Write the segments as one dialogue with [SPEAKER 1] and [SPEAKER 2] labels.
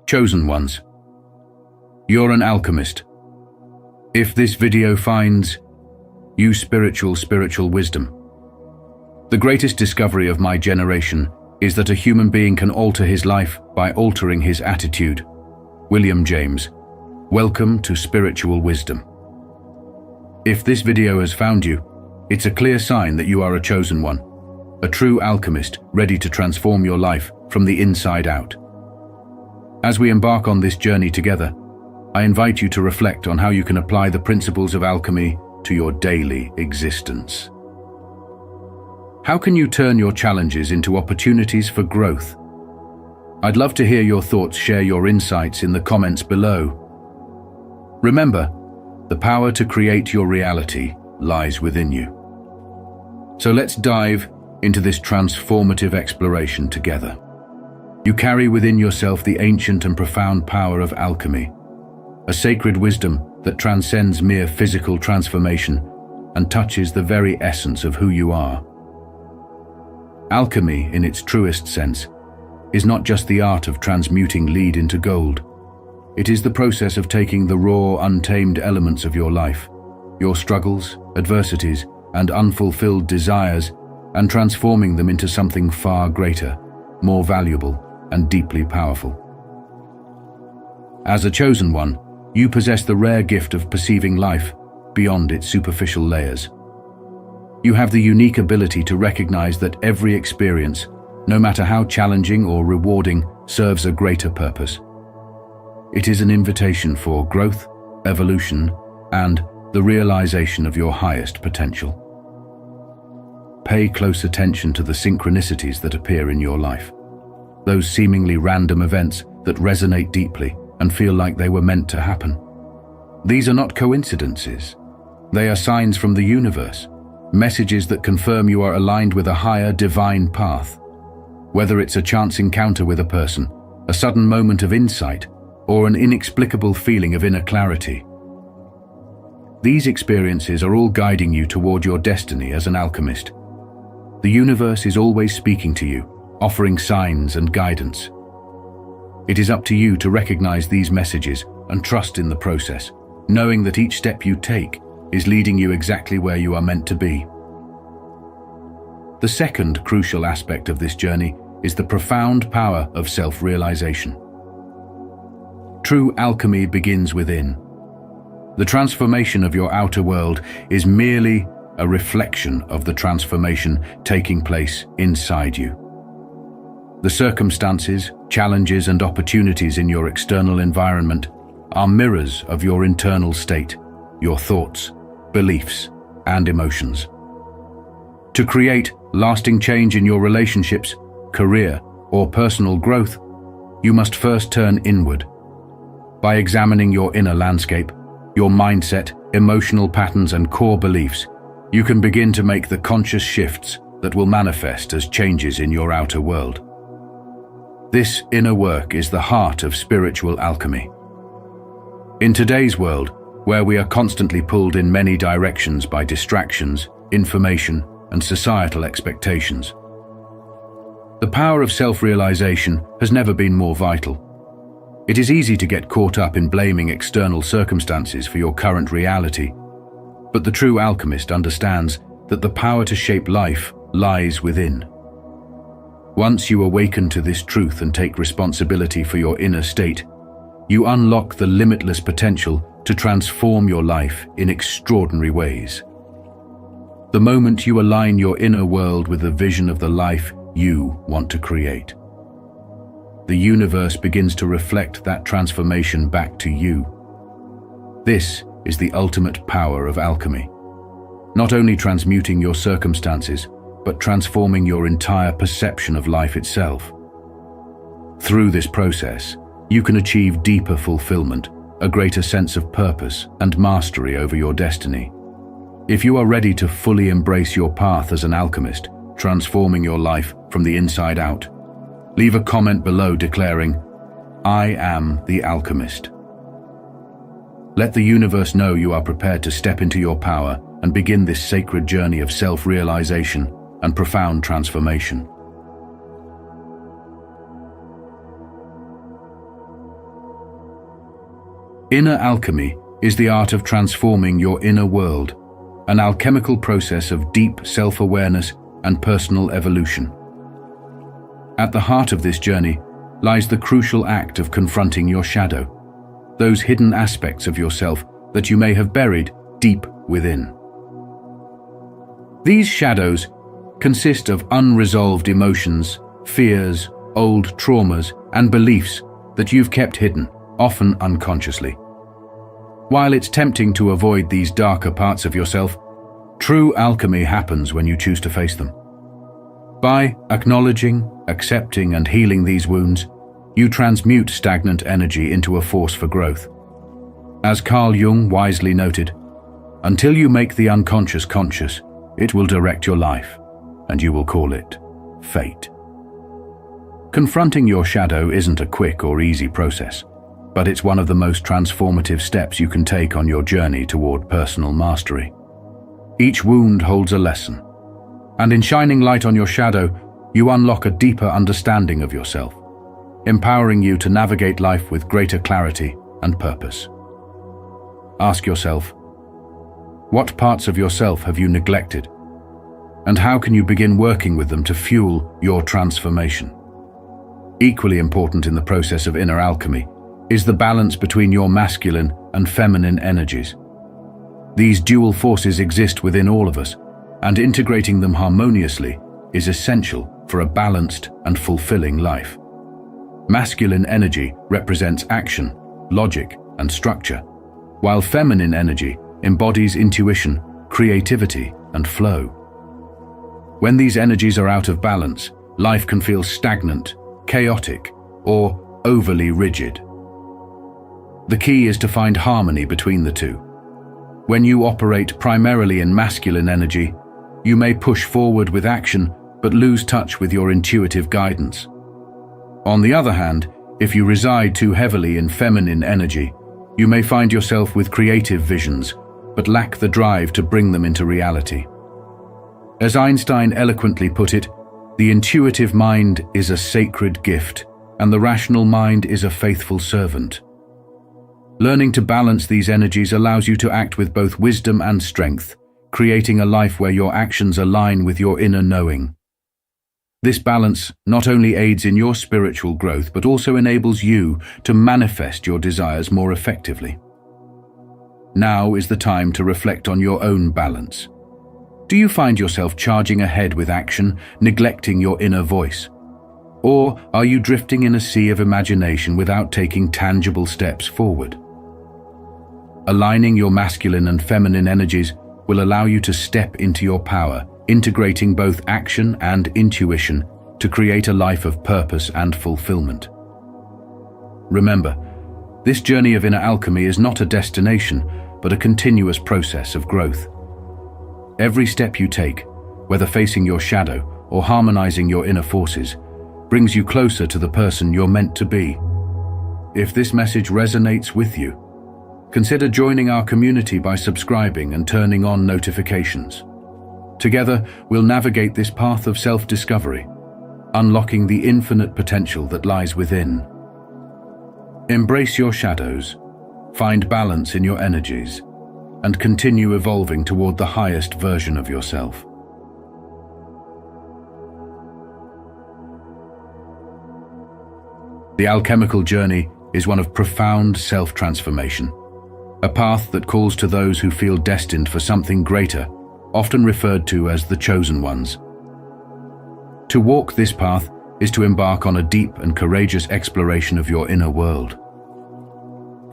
[SPEAKER 1] Chosen ones, you're an alchemist. If this video finds you spiritual wisdom, the greatest discovery of my generation is that a human being can alter his life by altering his attitude. William James, welcome to spiritual wisdom. If this video has found you, it's a clear sign that you are a chosen one, a true alchemist ready to transform your life from the inside out. As we embark on this journey together, I invite you to reflect on how you can apply the principles of alchemy to your daily existence. How can you turn your challenges into opportunities for growth? I'd love to hear your thoughts. Share your insights in the comments below. Remember, the power to create your reality lies within you. So let's dive into this transformative exploration together. You carry within yourself the ancient and profound power of alchemy, a sacred wisdom that transcends mere physical transformation and touches the very essence of who you are. Alchemy, in its truest sense, is not just the art of transmuting lead into gold. It is the process of taking the raw, untamed elements of your life, your struggles, adversities, and unfulfilled desires, and transforming them into something far greater, more valuable, and deeply powerful. As a chosen one, you possess the rare gift of perceiving life beyond its superficial layers. You have the unique ability to recognize that every experience, no matter how challenging or rewarding, serves a greater purpose. It is an invitation for growth, evolution, and the realization of your highest potential. Pay close attention to the synchronicities that appear in your life, those seemingly random events that resonate deeply and feel like they were meant to happen. These are not coincidences. They are signs from the universe, messages that confirm you are aligned with a higher divine path. Whether it's a chance encounter with a person, a sudden moment of insight, or an inexplicable feeling of inner clarity, these experiences are all guiding you toward your destiny as an alchemist. The universe is always speaking to you, offering signs and guidance. It is up to you to recognize these messages and trust in the process, knowing that each step you take is leading you exactly where you are meant to be. The second crucial aspect of this journey is the profound power of self-realization. True alchemy begins within. The transformation of your outer world is merely a reflection of the transformation taking place inside you. The circumstances, challenges, and opportunities in your external environment are mirrors of your internal state, your thoughts, beliefs, and emotions. To create lasting change in your relationships, career, or personal growth, you must first turn inward. By examining your inner landscape, your mindset, emotional patterns, and core beliefs, you can begin to make the conscious shifts that will manifest as changes in your outer world. This inner work is the heart of spiritual alchemy. In today's world, where we are constantly pulled in many directions by distractions, information, and societal expectations, the power of self-realization has never been more vital. It is easy to get caught up in blaming external circumstances for your current reality, but the true alchemist understands that the power to shape life lies within. Once you awaken to this truth and take responsibility for your inner state, you unlock the limitless potential to transform your life in extraordinary ways. The moment you align your inner world with the vision of the life you want to create, the universe begins to reflect that transformation back to you. This is the ultimate power of alchemy, not only transmuting your circumstances, but transforming your entire perception of life itself. Through this process, you can achieve deeper fulfillment, a greater sense of purpose, and mastery over your destiny. If you are ready to fully embrace your path as an alchemist, transforming your life from the inside out, leave a comment below declaring, "I am the alchemist." Let the universe know you are prepared to step into your power and begin this sacred journey of self-realization and profound transformation. Inner alchemy is the art of transforming your inner world, an alchemical process of deep self-awareness and personal evolution. At the heart of this journey lies the crucial act of confronting your shadow, those hidden aspects of yourself that you may have buried deep within. These shadows consist of unresolved emotions, fears, old traumas, and beliefs that you've kept hidden, often unconsciously. While it's tempting to avoid these darker parts of yourself, true alchemy happens when you choose to face them. By acknowledging, accepting, and healing these wounds, you transmute stagnant energy into a force for growth. As Carl Jung wisely noted, until you make the unconscious conscious, it will direct your life, and you will call it fate. Confronting your shadow isn't a quick or easy process, but it's one of the most transformative steps you can take on your journey toward personal mastery. Each wound holds a lesson, and in shining light on your shadow, you unlock a deeper understanding of yourself, empowering you to navigate life with greater clarity and purpose. Ask yourself, what parts of yourself have you neglected, and how can you begin working with them to fuel your transformation? Equally important in the process of inner alchemy is the balance between your masculine and feminine energies. These dual forces exist within all of us, and integrating them harmoniously is essential for a balanced and fulfilling life. Masculine energy represents action, logic, and structure, while feminine energy embodies intuition, creativity, and flow. When these energies are out of balance, life can feel stagnant, chaotic, or overly rigid. The key is to find harmony between the two. When you operate primarily in masculine energy, you may push forward with action but lose touch with your intuitive guidance. On the other hand, if you reside too heavily in feminine energy, you may find yourself with creative visions but lack the drive to bring them into reality. As Einstein eloquently put it, the intuitive mind is a sacred gift, and the rational mind is a faithful servant. Learning to balance these energies allows you to act with both wisdom and strength, creating a life where your actions align with your inner knowing. This balance not only aids in your spiritual growth, but also enables you to manifest your desires more effectively. Now is the time to reflect on your own balance. Do you find yourself charging ahead with action, neglecting your inner voice? Or are you drifting in a sea of imagination without taking tangible steps forward? Aligning your masculine and feminine energies will allow you to step into your power, integrating both action and intuition to create a life of purpose and fulfillment. Remember, this journey of inner alchemy is not a destination, but a continuous process of growth. Every step you take, whether facing your shadow or harmonizing your inner forces, brings you closer to the person you're meant to be. If this message resonates with you, consider joining our community by subscribing and turning on notifications. Together, we'll navigate this path of self-discovery, unlocking the infinite potential that lies within. Embrace your shadows, find balance in your energies, and continue evolving toward the highest version of yourself. The alchemical journey is one of profound self-transformation, a path that calls to those who feel destined for something greater, often referred to as the chosen ones. To walk this path is to embark on a deep and courageous exploration of your inner world.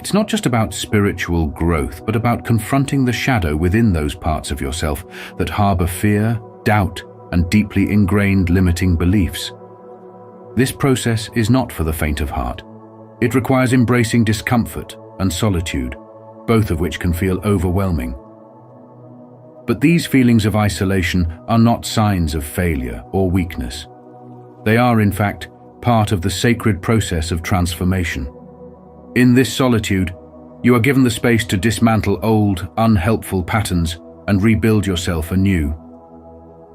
[SPEAKER 1] It's not just about spiritual growth, but about confronting the shadow within those parts of yourself that harbor fear, doubt, and deeply ingrained limiting beliefs. This process is not for the faint of heart. It requires embracing discomfort and solitude, both of which can feel overwhelming. But these feelings of isolation are not signs of failure or weakness. They are, in fact, part of the sacred process of transformation. In this solitude, you are given the space to dismantle old, unhelpful patterns and rebuild yourself anew.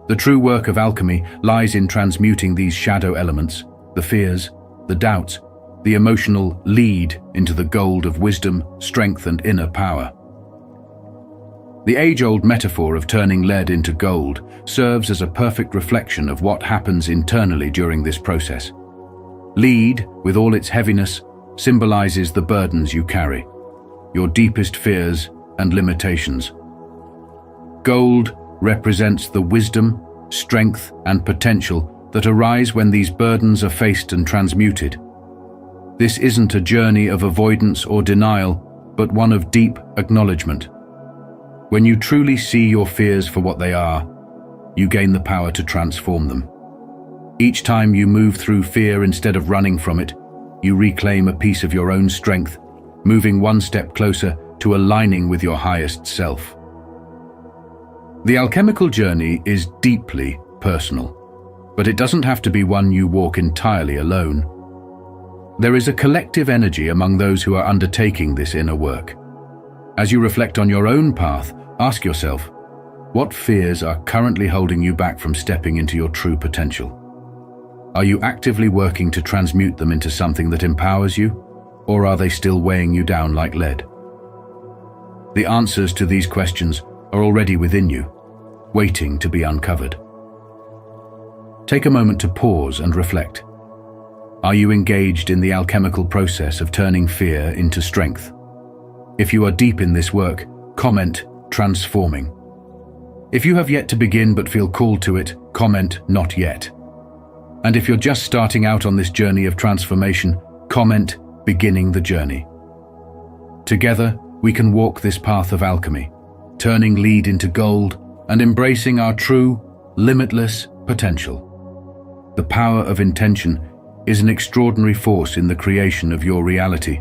[SPEAKER 1] The true work of alchemy lies in transmuting these shadow elements, the fears, the doubts, the emotional lead into the gold of wisdom, strength, and inner power. The age-old metaphor of turning lead into gold serves as a perfect reflection of what happens internally during this process. Lead, with all its heaviness, symbolizes the burdens you carry, your deepest fears and limitations. Gold represents the wisdom, strength, and potential that arise when these burdens are faced and transmuted. This isn't a journey of avoidance or denial, but one of deep acknowledgement. When you truly see your fears for what they are, you gain the power to transform them. Each time you move through fear instead of running from it, you reclaim a piece of your own strength, moving one step closer to aligning with your highest self. The alchemical journey is deeply personal, but it doesn't have to be one you walk entirely alone. There is a collective energy among those who are undertaking this inner work. As you reflect on your own path, ask yourself, what fears are currently holding you back from stepping into your true potential? Are you actively working to transmute them into something that empowers you, or are they still weighing you down like lead? The answers to these questions are already within you, waiting to be uncovered. Take a moment to pause and reflect. Are you engaged in the alchemical process of turning fear into strength? If you are deep in this work, comment transforming. If you have yet to begin but feel called to it, comment not yet. And if you're just starting out on this journey of transformation, comment beginning the journey. Together, we can walk this path of alchemy, turning lead into gold and embracing our true, limitless potential. The power of intention is an extraordinary force in the creation of your reality.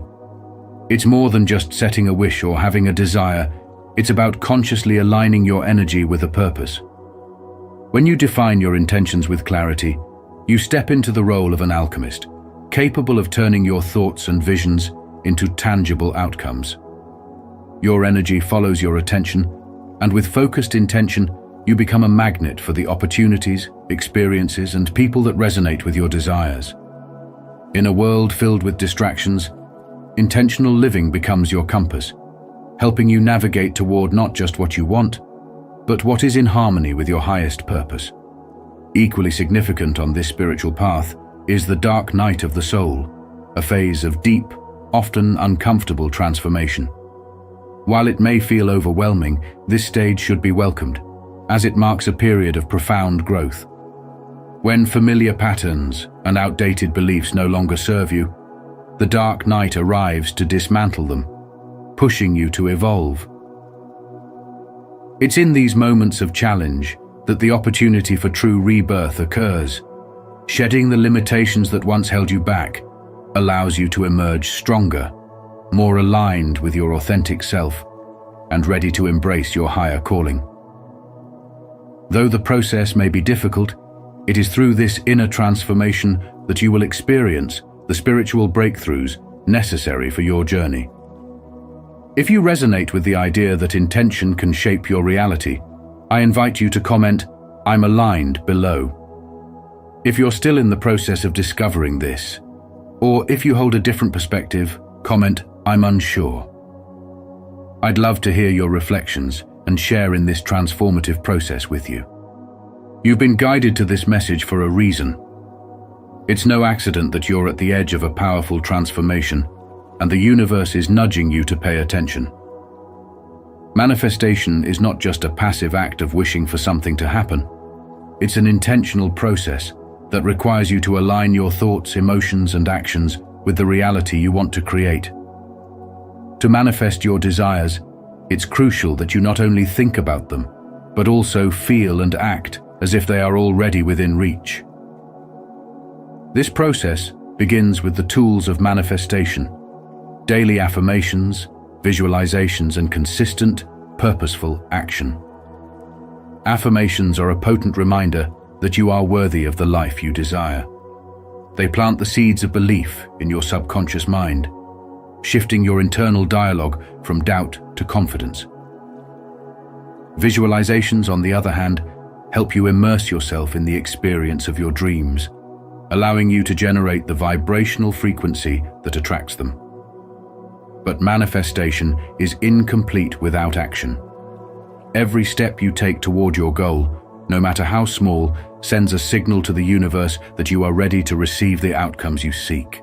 [SPEAKER 1] It's more than just setting a wish or having a desire. It's about consciously aligning your energy with a purpose. When you define your intentions with clarity, you step into the role of an alchemist, capable of turning your thoughts and visions into tangible outcomes. Your energy follows your attention, and with focused intention, you become a magnet for the opportunities, experiences, and people that resonate with your desires. In a world filled with distractions, intentional living becomes your compass, helping you navigate toward not just what you want, but what is in harmony with your highest purpose. Equally significant on this spiritual path is the dark night of the soul, a phase of deep, often uncomfortable transformation. While it may feel overwhelming, this stage should be welcomed, as it marks a period of profound growth. When familiar patterns and outdated beliefs no longer serve you, the dark night arrives to dismantle them, pushing you to evolve. It's in these moments of challenge that the opportunity for true rebirth occurs. Shedding the limitations that once held you back allows you to emerge stronger, more aligned with your authentic self, and ready to embrace your higher calling. Though the process may be difficult, it is through this inner transformation that you will experience the spiritual breakthroughs necessary for your journey. If you resonate with the idea that intention can shape your reality, I invite you to comment, "I'm aligned," below. If you're still in the process of discovering this, or if you hold a different perspective, comment, "I'm unsure." I'd love to hear your reflections and share in this transformative process with you. You've been guided to this message for a reason. It's no accident that you're at the edge of a powerful transformation, and the universe is nudging you to pay attention. Manifestation is not just a passive act of wishing for something to happen. It's an intentional process that requires you to align your thoughts, emotions, and actions with the reality you want to create. To manifest your desires, it's crucial that you not only think about them, but also feel and act as if they are already within reach. This process begins with the tools of manifestation: daily affirmations, visualizations, and consistent, purposeful action. Affirmations are a potent reminder that you are worthy of the life you desire. They plant the seeds of belief in your subconscious mind, shifting your internal dialogue from doubt to confidence. Visualizations, on the other hand, help you immerse yourself in the experience of your dreams, allowing you to generate the vibrational frequency that attracts them. But manifestation is incomplete without action. Every step you take toward your goal, no matter how small, sends a signal to the universe that you are ready to receive the outcomes you seek.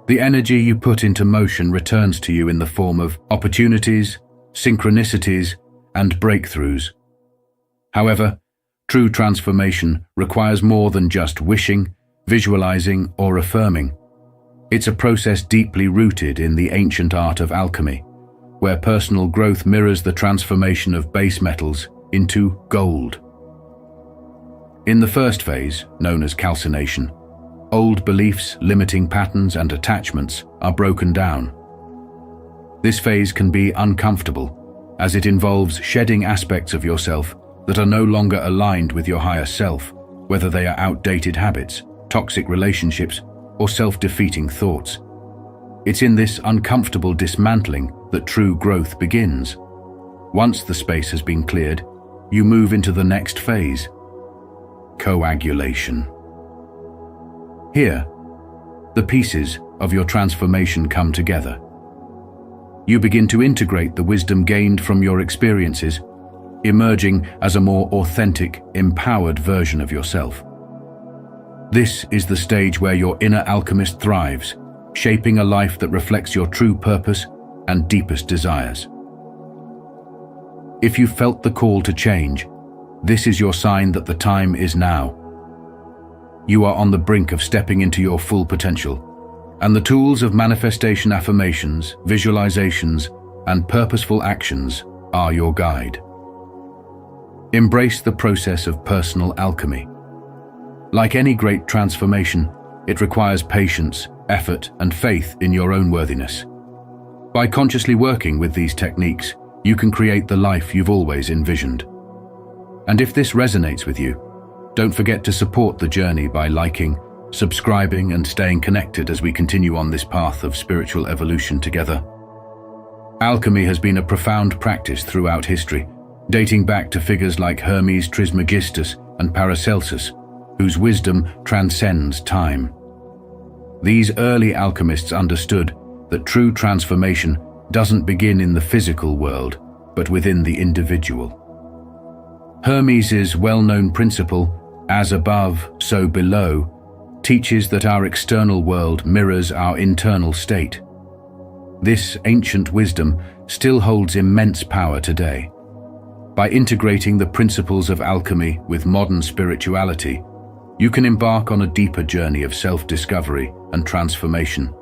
[SPEAKER 1] The energy you put into motion returns to you in the form of opportunities, synchronicities, and breakthroughs. However, true transformation requires more than just wishing, visualizing, or affirming. It's a process deeply rooted in the ancient art of alchemy, where personal growth mirrors the transformation of base metals into gold. In the first phase, known as calcination, old beliefs, limiting patterns, and attachments are broken down. This phase can be uncomfortable, as it involves shedding aspects of yourself that are no longer aligned with your higher self, whether they are outdated habits, toxic relationships, or self-defeating thoughts. It's in this uncomfortable dismantling that true growth begins. Once the space has been cleared, you move into the next phase: coagulation. Here, the pieces of your transformation come together. You begin to integrate the wisdom gained from your experiences, emerging as a more authentic, empowered version of yourself. This is the stage where your inner alchemist thrives, shaping a life that reflects your true purpose and deepest desires. If you felt the call to change, this is your sign that the time is now. You are on the brink of stepping into your full potential, and the tools of manifestation affirmations, visualizations, and purposeful actions are your guide. Embrace the process of personal alchemy. Like any great transformation, it requires patience, effort, and faith in your own worthiness. By consciously working with these techniques, you can create the life you've always envisioned. And if this resonates with you, don't forget to support the journey by liking, subscribing, and staying connected as we continue on this path of spiritual evolution together. Alchemy has been a profound practice throughout history, dating back to figures like Hermes Trismegistus and Paracelsus, whose wisdom transcends time. These early alchemists understood that true transformation doesn't begin in the physical world, but within the individual. Hermes's well-known principle, as above, so below, teaches that our external world mirrors our internal state. This ancient wisdom still holds immense power today. By integrating the principles of alchemy with modern spirituality, you can embark on a deeper journey of self-discovery and transformation.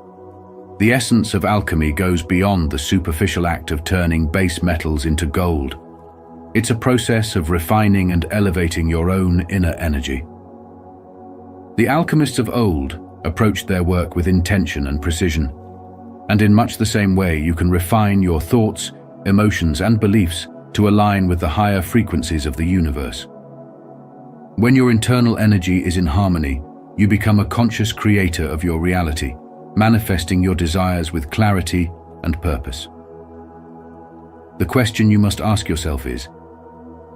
[SPEAKER 1] The essence of alchemy goes beyond the superficial act of turning base metals into gold. It's a process of refining and elevating your own inner energy. The alchemists of old approached their work with intention and precision, and in much the same way you can refine your thoughts, emotions, and beliefs to align with the higher frequencies of the universe. When your internal energy is in harmony, you become a conscious creator of your reality, manifesting your desires with clarity and purpose. The question you must ask yourself is,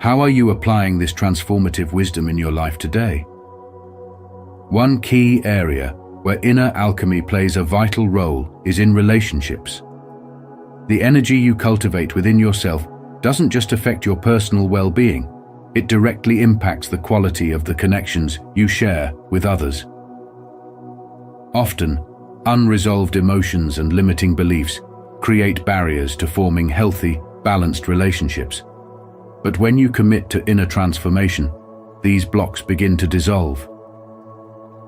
[SPEAKER 1] how are you applying this transformative wisdom in your life today? One key area where inner alchemy plays a vital role is in relationships. The energy you cultivate within yourself doesn't just affect your personal well-being, it directly impacts the quality of the connections you share with others. Often, unresolved emotions and limiting beliefs create barriers to forming healthy, balanced relationships. But when you commit to inner transformation, these blocks begin to dissolve.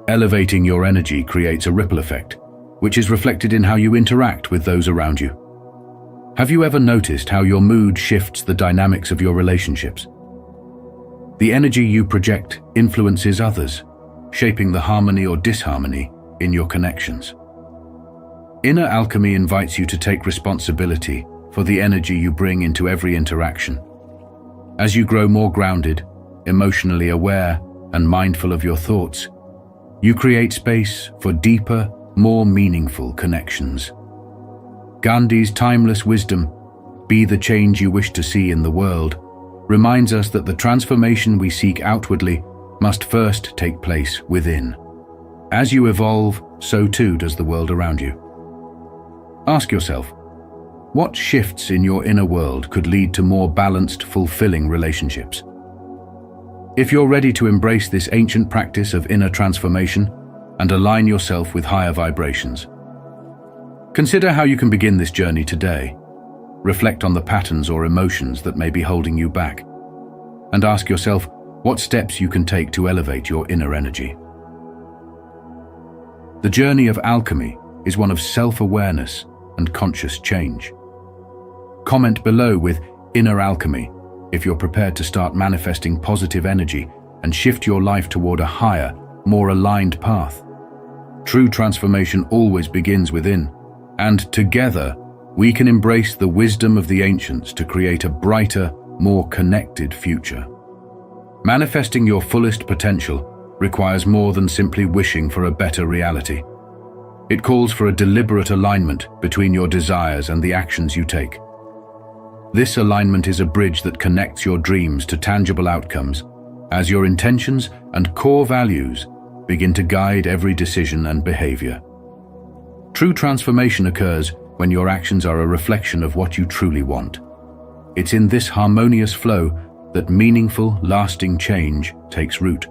[SPEAKER 1] Elevating your energy creates a ripple effect, which is reflected in how you interact with those around you. Have you ever noticed how your mood shifts the dynamics of your relationships? The energy you project influences others, shaping the harmony or disharmony in your connections. Inner alchemy invites you to take responsibility for the energy you bring into every interaction. As you grow more grounded, emotionally aware, and mindful of your thoughts, you create space for deeper, more meaningful connections. Gandhi's timeless wisdom, "Be the change you wish to see in the world," reminds us that the transformation we seek outwardly must first take place within. As you evolve, so too does the world around you. Ask yourself, what shifts in your inner world could lead to more balanced, fulfilling relationships? If you're ready to embrace this ancient practice of inner transformation and align yourself with higher vibrations, consider how you can begin this journey today. Reflect on the patterns or emotions that may be holding you back, and ask yourself what steps you can take to elevate your inner energy. The journey of alchemy is one of self-awareness and conscious change. Comment below with inner alchemy if you're prepared to start manifesting positive energy and shift your life toward a higher, more aligned path. True transformation always begins within, and together we can embrace the wisdom of the ancients to create a brighter, more connected future. Manifesting your fullest potential requires more than simply wishing for a better reality. It calls for a deliberate alignment between your desires and the actions you take. This alignment is a bridge that connects your dreams to tangible outcomes, as your intentions and core values begin to guide every decision and behavior. True transformation occurs when your actions are a reflection of what you truly want. It's in this harmonious flow that meaningful, lasting change takes root.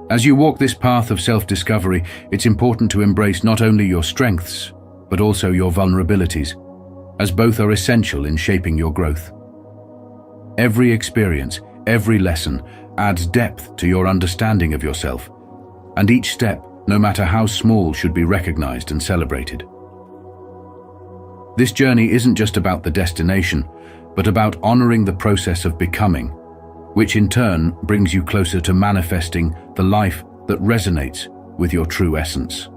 [SPEAKER 1] As you walk this path of self-discovery, it's important to embrace not only your strengths, but also your vulnerabilities, as both are essential in shaping your growth. Every experience, every lesson adds depth to your understanding of yourself, and each step, no matter how small, should be recognized and celebrated. This journey isn't just about the destination, but about honoring the process of becoming, which in turn brings you closer to manifesting the life that resonates with your true essence.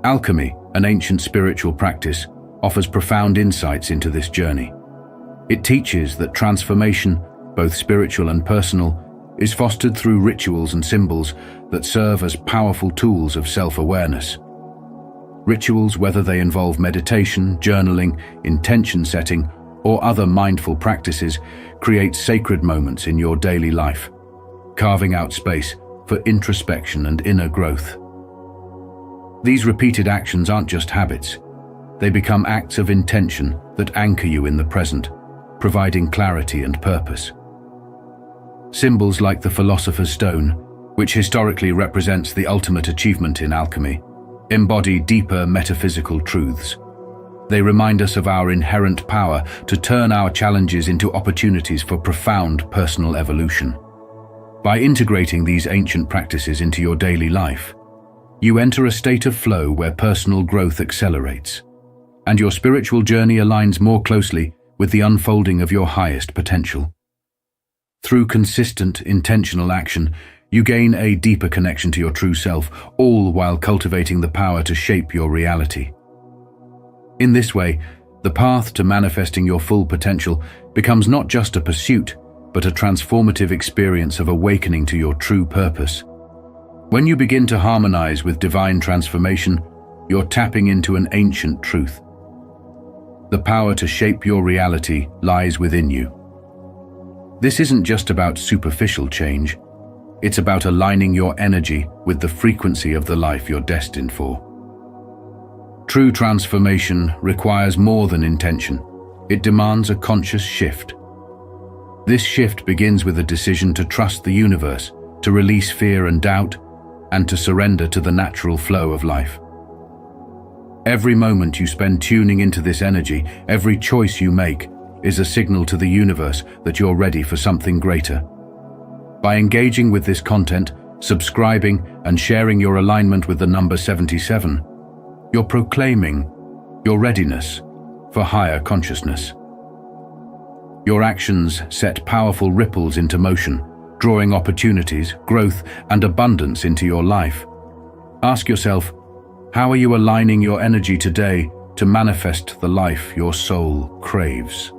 [SPEAKER 1] Alchemy, an ancient spiritual practice, offers profound insights into this journey. It teaches that transformation, both spiritual and personal, is fostered through rituals and symbols that serve as powerful tools of self-awareness. Rituals, whether they involve meditation, journaling, intention setting, or other mindful practices, create sacred moments in your daily life, carving out space for introspection and inner growth. These repeated actions aren't just habits. They become acts of intention that anchor you in the present, providing clarity and purpose. Symbols like the Philosopher's Stone, which historically represents the ultimate achievement in alchemy, embody deeper metaphysical truths. They remind us of our inherent power to turn our challenges into opportunities for profound personal evolution. By integrating these ancient practices into your daily life, you enter a state of flow where personal growth accelerates, and your spiritual journey aligns more closely with the unfolding of your highest potential. Through consistent, intentional action, you gain a deeper connection to your true self, all while cultivating the power to shape your reality. In this way, the path to manifesting your full potential becomes not just a pursuit, but a transformative experience of awakening to your true purpose. When you begin to harmonize with divine transformation, you're tapping into an ancient truth. The power to shape your reality lies within you. This isn't just about superficial change. It's about aligning your energy with the frequency of the life you're destined for. True transformation requires more than intention. It demands a conscious shift. This shift begins with a decision to trust the universe, to release fear and doubt, and to surrender to the natural flow of life. Every moment you spend tuning into this energy, every choice you make, is a signal to the universe that you're ready for something greater. By engaging with this content, subscribing, and sharing your alignment with the number 77, you're proclaiming your readiness for higher consciousness. Your actions set powerful ripples into motion, drawing opportunities, growth, and abundance into your life. Ask yourself, how are you aligning your energy today to manifest the life your soul craves?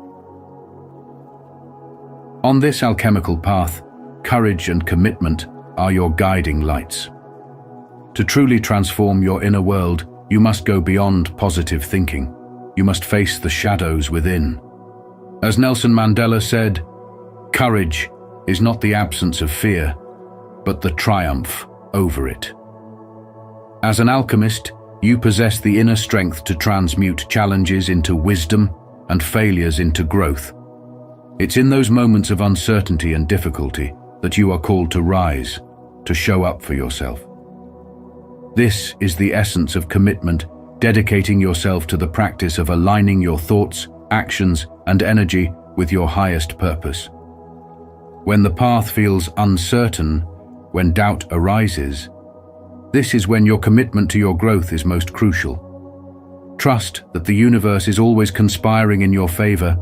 [SPEAKER 1] On this alchemical path, courage and commitment are your guiding lights. To truly transform your inner world, you must go beyond positive thinking. You must face the shadows within. As Nelson Mandela said, courage is not the absence of fear. but the triumph over it. As an alchemist, you possess the inner strength to transmute challenges into wisdom and failures into growth. It's in those moments of uncertainty and difficulty that you are called to rise, to show up for yourself. This is the essence of commitment, dedicating yourself to the practice of aligning your thoughts, actions, and energy with your highest purpose. When the path feels uncertain, when doubt arises, this is when your commitment to your growth is most crucial. Trust that the universe is always conspiring in your favor,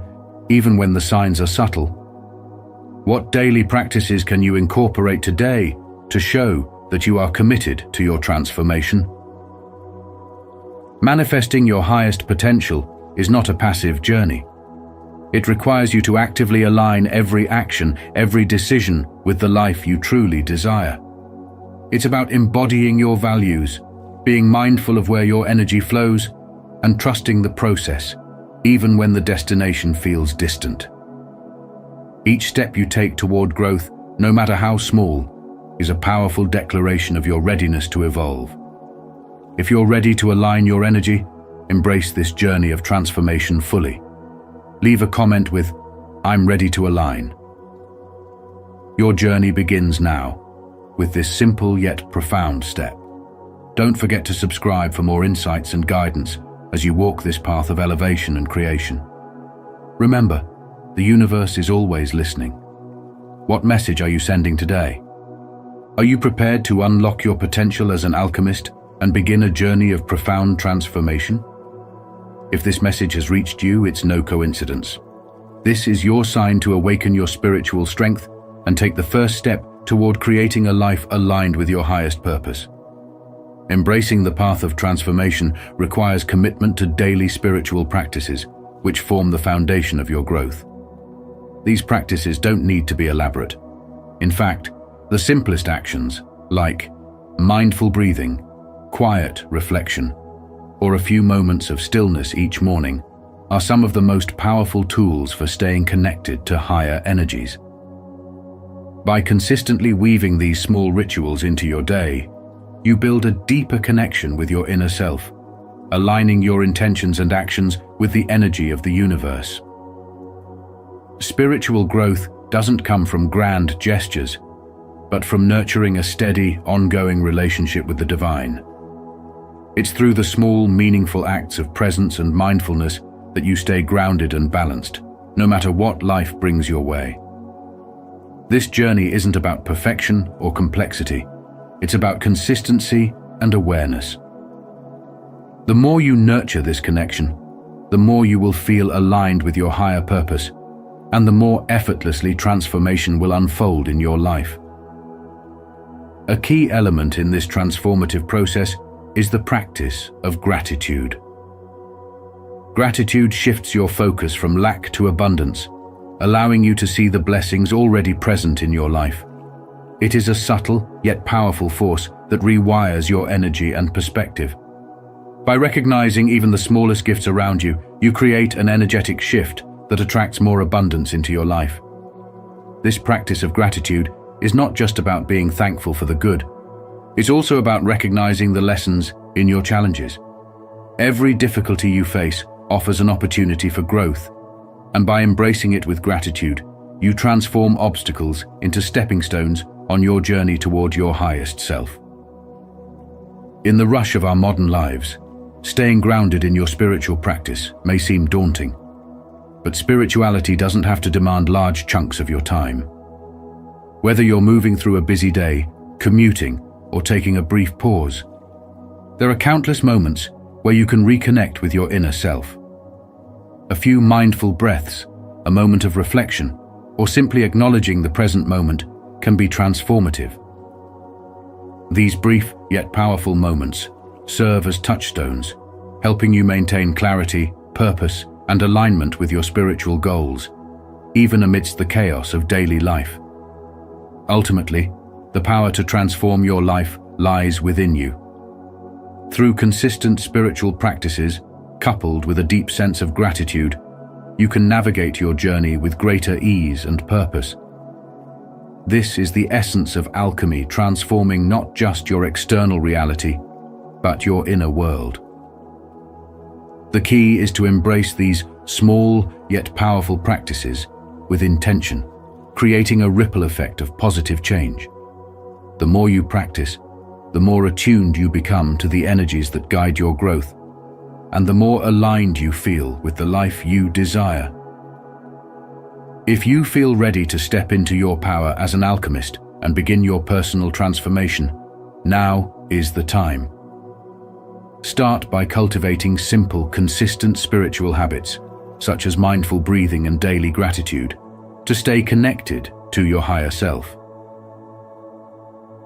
[SPEAKER 1] even when the signs are subtle. What daily practices can you incorporate today to show that you are committed to your transformation? Manifesting your highest potential is not a passive journey. It requires you to actively align every action, every decision with the life you truly desire. It's about embodying your values, being mindful of where your energy flows, and trusting the process, even when the destination feels distant. Each step you take toward growth, no matter how small, is a powerful declaration of your readiness to evolve. If you're ready to align your energy, embrace this journey of transformation fully. Leave a comment with, "I'm ready to align." Your journey begins now, with this simple yet profound step. Don't forget to subscribe for more insights and guidance as you walk this path of elevation and creation. Remember, the universe is always listening. What message are you sending today? Are you prepared to unlock your potential as an alchemist and begin a journey of profound transformation? If this message has reached you, it's no coincidence. This is your sign to awaken your spiritual strength and take the first step toward creating a life aligned with your highest purpose. Embracing the path of transformation requires commitment to daily spiritual practices, which form the foundation of your growth. These practices don't need to be elaborate. In fact, the simplest actions, like mindful breathing, quiet reflection, or a few moments of stillness each morning, are some of the most powerful tools for staying connected to higher energies. By consistently weaving these small rituals into your day, you build a deeper connection with your inner self, aligning your intentions and actions with the energy of the universe. Spiritual growth doesn't come from grand gestures, but from nurturing a steady, ongoing relationship with the divine. It's through the small, meaningful acts of presence and mindfulness that you stay grounded and balanced, no matter what life brings your way. This journey isn't about perfection or complexity. It's about consistency and awareness. The more you nurture this connection, the more you will feel aligned with your higher purpose, and the more effortlessly transformation will unfold in your life. A key element in this transformative process is the practice of gratitude. Gratitude shifts your focus from lack to abundance, allowing you to see the blessings already present in your life. It is a subtle yet powerful force that rewires your energy and perspective. By recognizing even the smallest gifts around you, you create an energetic shift that attracts more abundance into your life. This practice of gratitude is not just about being thankful for the good. It's also about recognizing the lessons in your challenges. Every difficulty you face offers an opportunity for growth, and by embracing it with gratitude, you transform obstacles into stepping stones on your journey toward your highest self. In the rush of our modern lives, staying grounded in your spiritual practice may seem daunting, but spirituality doesn't have to demand large chunks of your time. Whether you're moving through a busy day, commuting, or taking a brief pause, there are countless moments where you can reconnect with your inner self. A few mindful breaths, a moment of reflection, or simply acknowledging the present moment can be transformative. These brief yet powerful moments serve as touchstones, helping you maintain clarity, purpose, and alignment with your spiritual goals, even amidst the chaos of daily life. Ultimately, the power to transform your life lies within you. Through consistent spiritual practices, coupled with a deep sense of gratitude, you can navigate your journey with greater ease and purpose. This is the essence of alchemy, transforming not just your external reality, but your inner world. The key is to embrace these small yet powerful practices with intention, creating a ripple effect of positive change. The more you practice, the more attuned you become to the energies that guide your growth, and the more aligned you feel with the life you desire. If you feel ready to step into your power as an alchemist and begin your personal transformation, now is the time. Start by cultivating simple, consistent spiritual habits, such as mindful breathing and daily gratitude, to stay connected to your higher self.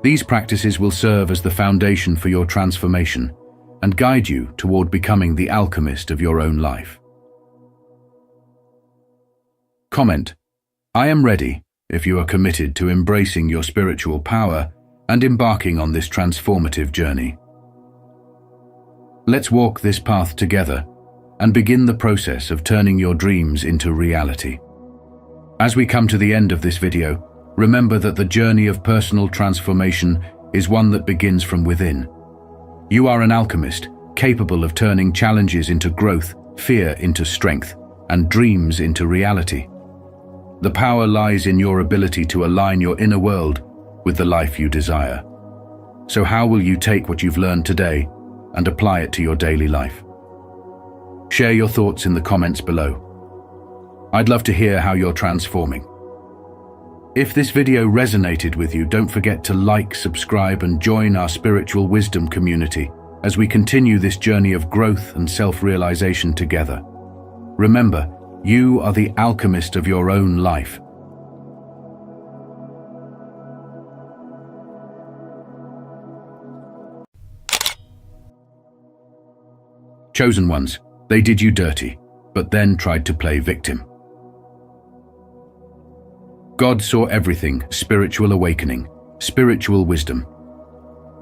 [SPEAKER 1] These practices will serve as the foundation for your transformation and guide you toward becoming the alchemist of your own life. Comment: I am ready if you are committed to embracing your spiritual power and embarking on this transformative journey. Let's walk this path together and begin the process of turning your dreams into reality. As we come to the end of this video, remember that the journey of personal transformation is one that begins from within. You are an alchemist, capable of turning challenges into growth, fear into strength, and dreams into reality. The power lies in your ability to align your inner world with the life you desire. So how will you take what you've learned today and apply it to your daily life? Share your thoughts in the comments below. I'd love to hear how you're transforming. If this video resonated with you, don't forget to like, subscribe, and join our spiritual wisdom community as we continue this journey of growth and self-realization together. Remember, you are the alchemist of your own life. Chosen ones, they did you dirty, but then tried to play victim. God saw everything, spiritual awakening, spiritual wisdom.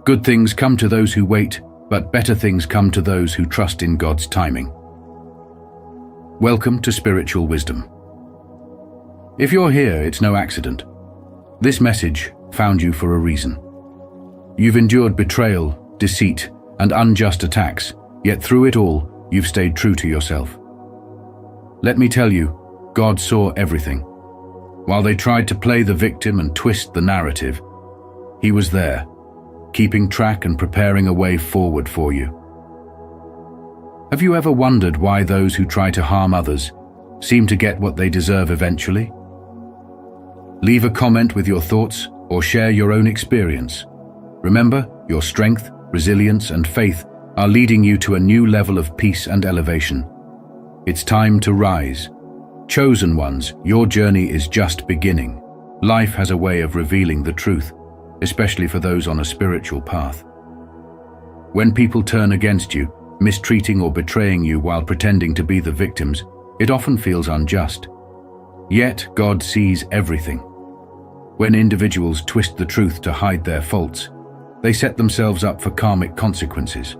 [SPEAKER 1] Good things come to those who wait, but better things come to those who trust in God's timing. Welcome to Spiritual Wisdom. If you're here, it's no accident. This message found you for a reason. You've endured betrayal, deceit, and unjust attacks, yet through it all, you've stayed true to yourself. Let me tell you, God saw everything. While they tried to play the victim and twist the narrative, He was there, keeping track and preparing a way forward for you. Have you ever wondered why those who try to harm others seem to get what they deserve eventually? Leave a comment with your thoughts or share your own experience. Remember, your strength, resilience, and faith are leading you to a new level of peace and elevation. It's time to rise. Chosen ones, your journey is just beginning. Life has a way of revealing the truth, especially for those on a spiritual path. When people turn against you, mistreating or betraying you while pretending to be the victims, it often feels unjust. Yet God sees everything. When individuals twist the truth to hide their faults, they set themselves up for karmic consequences.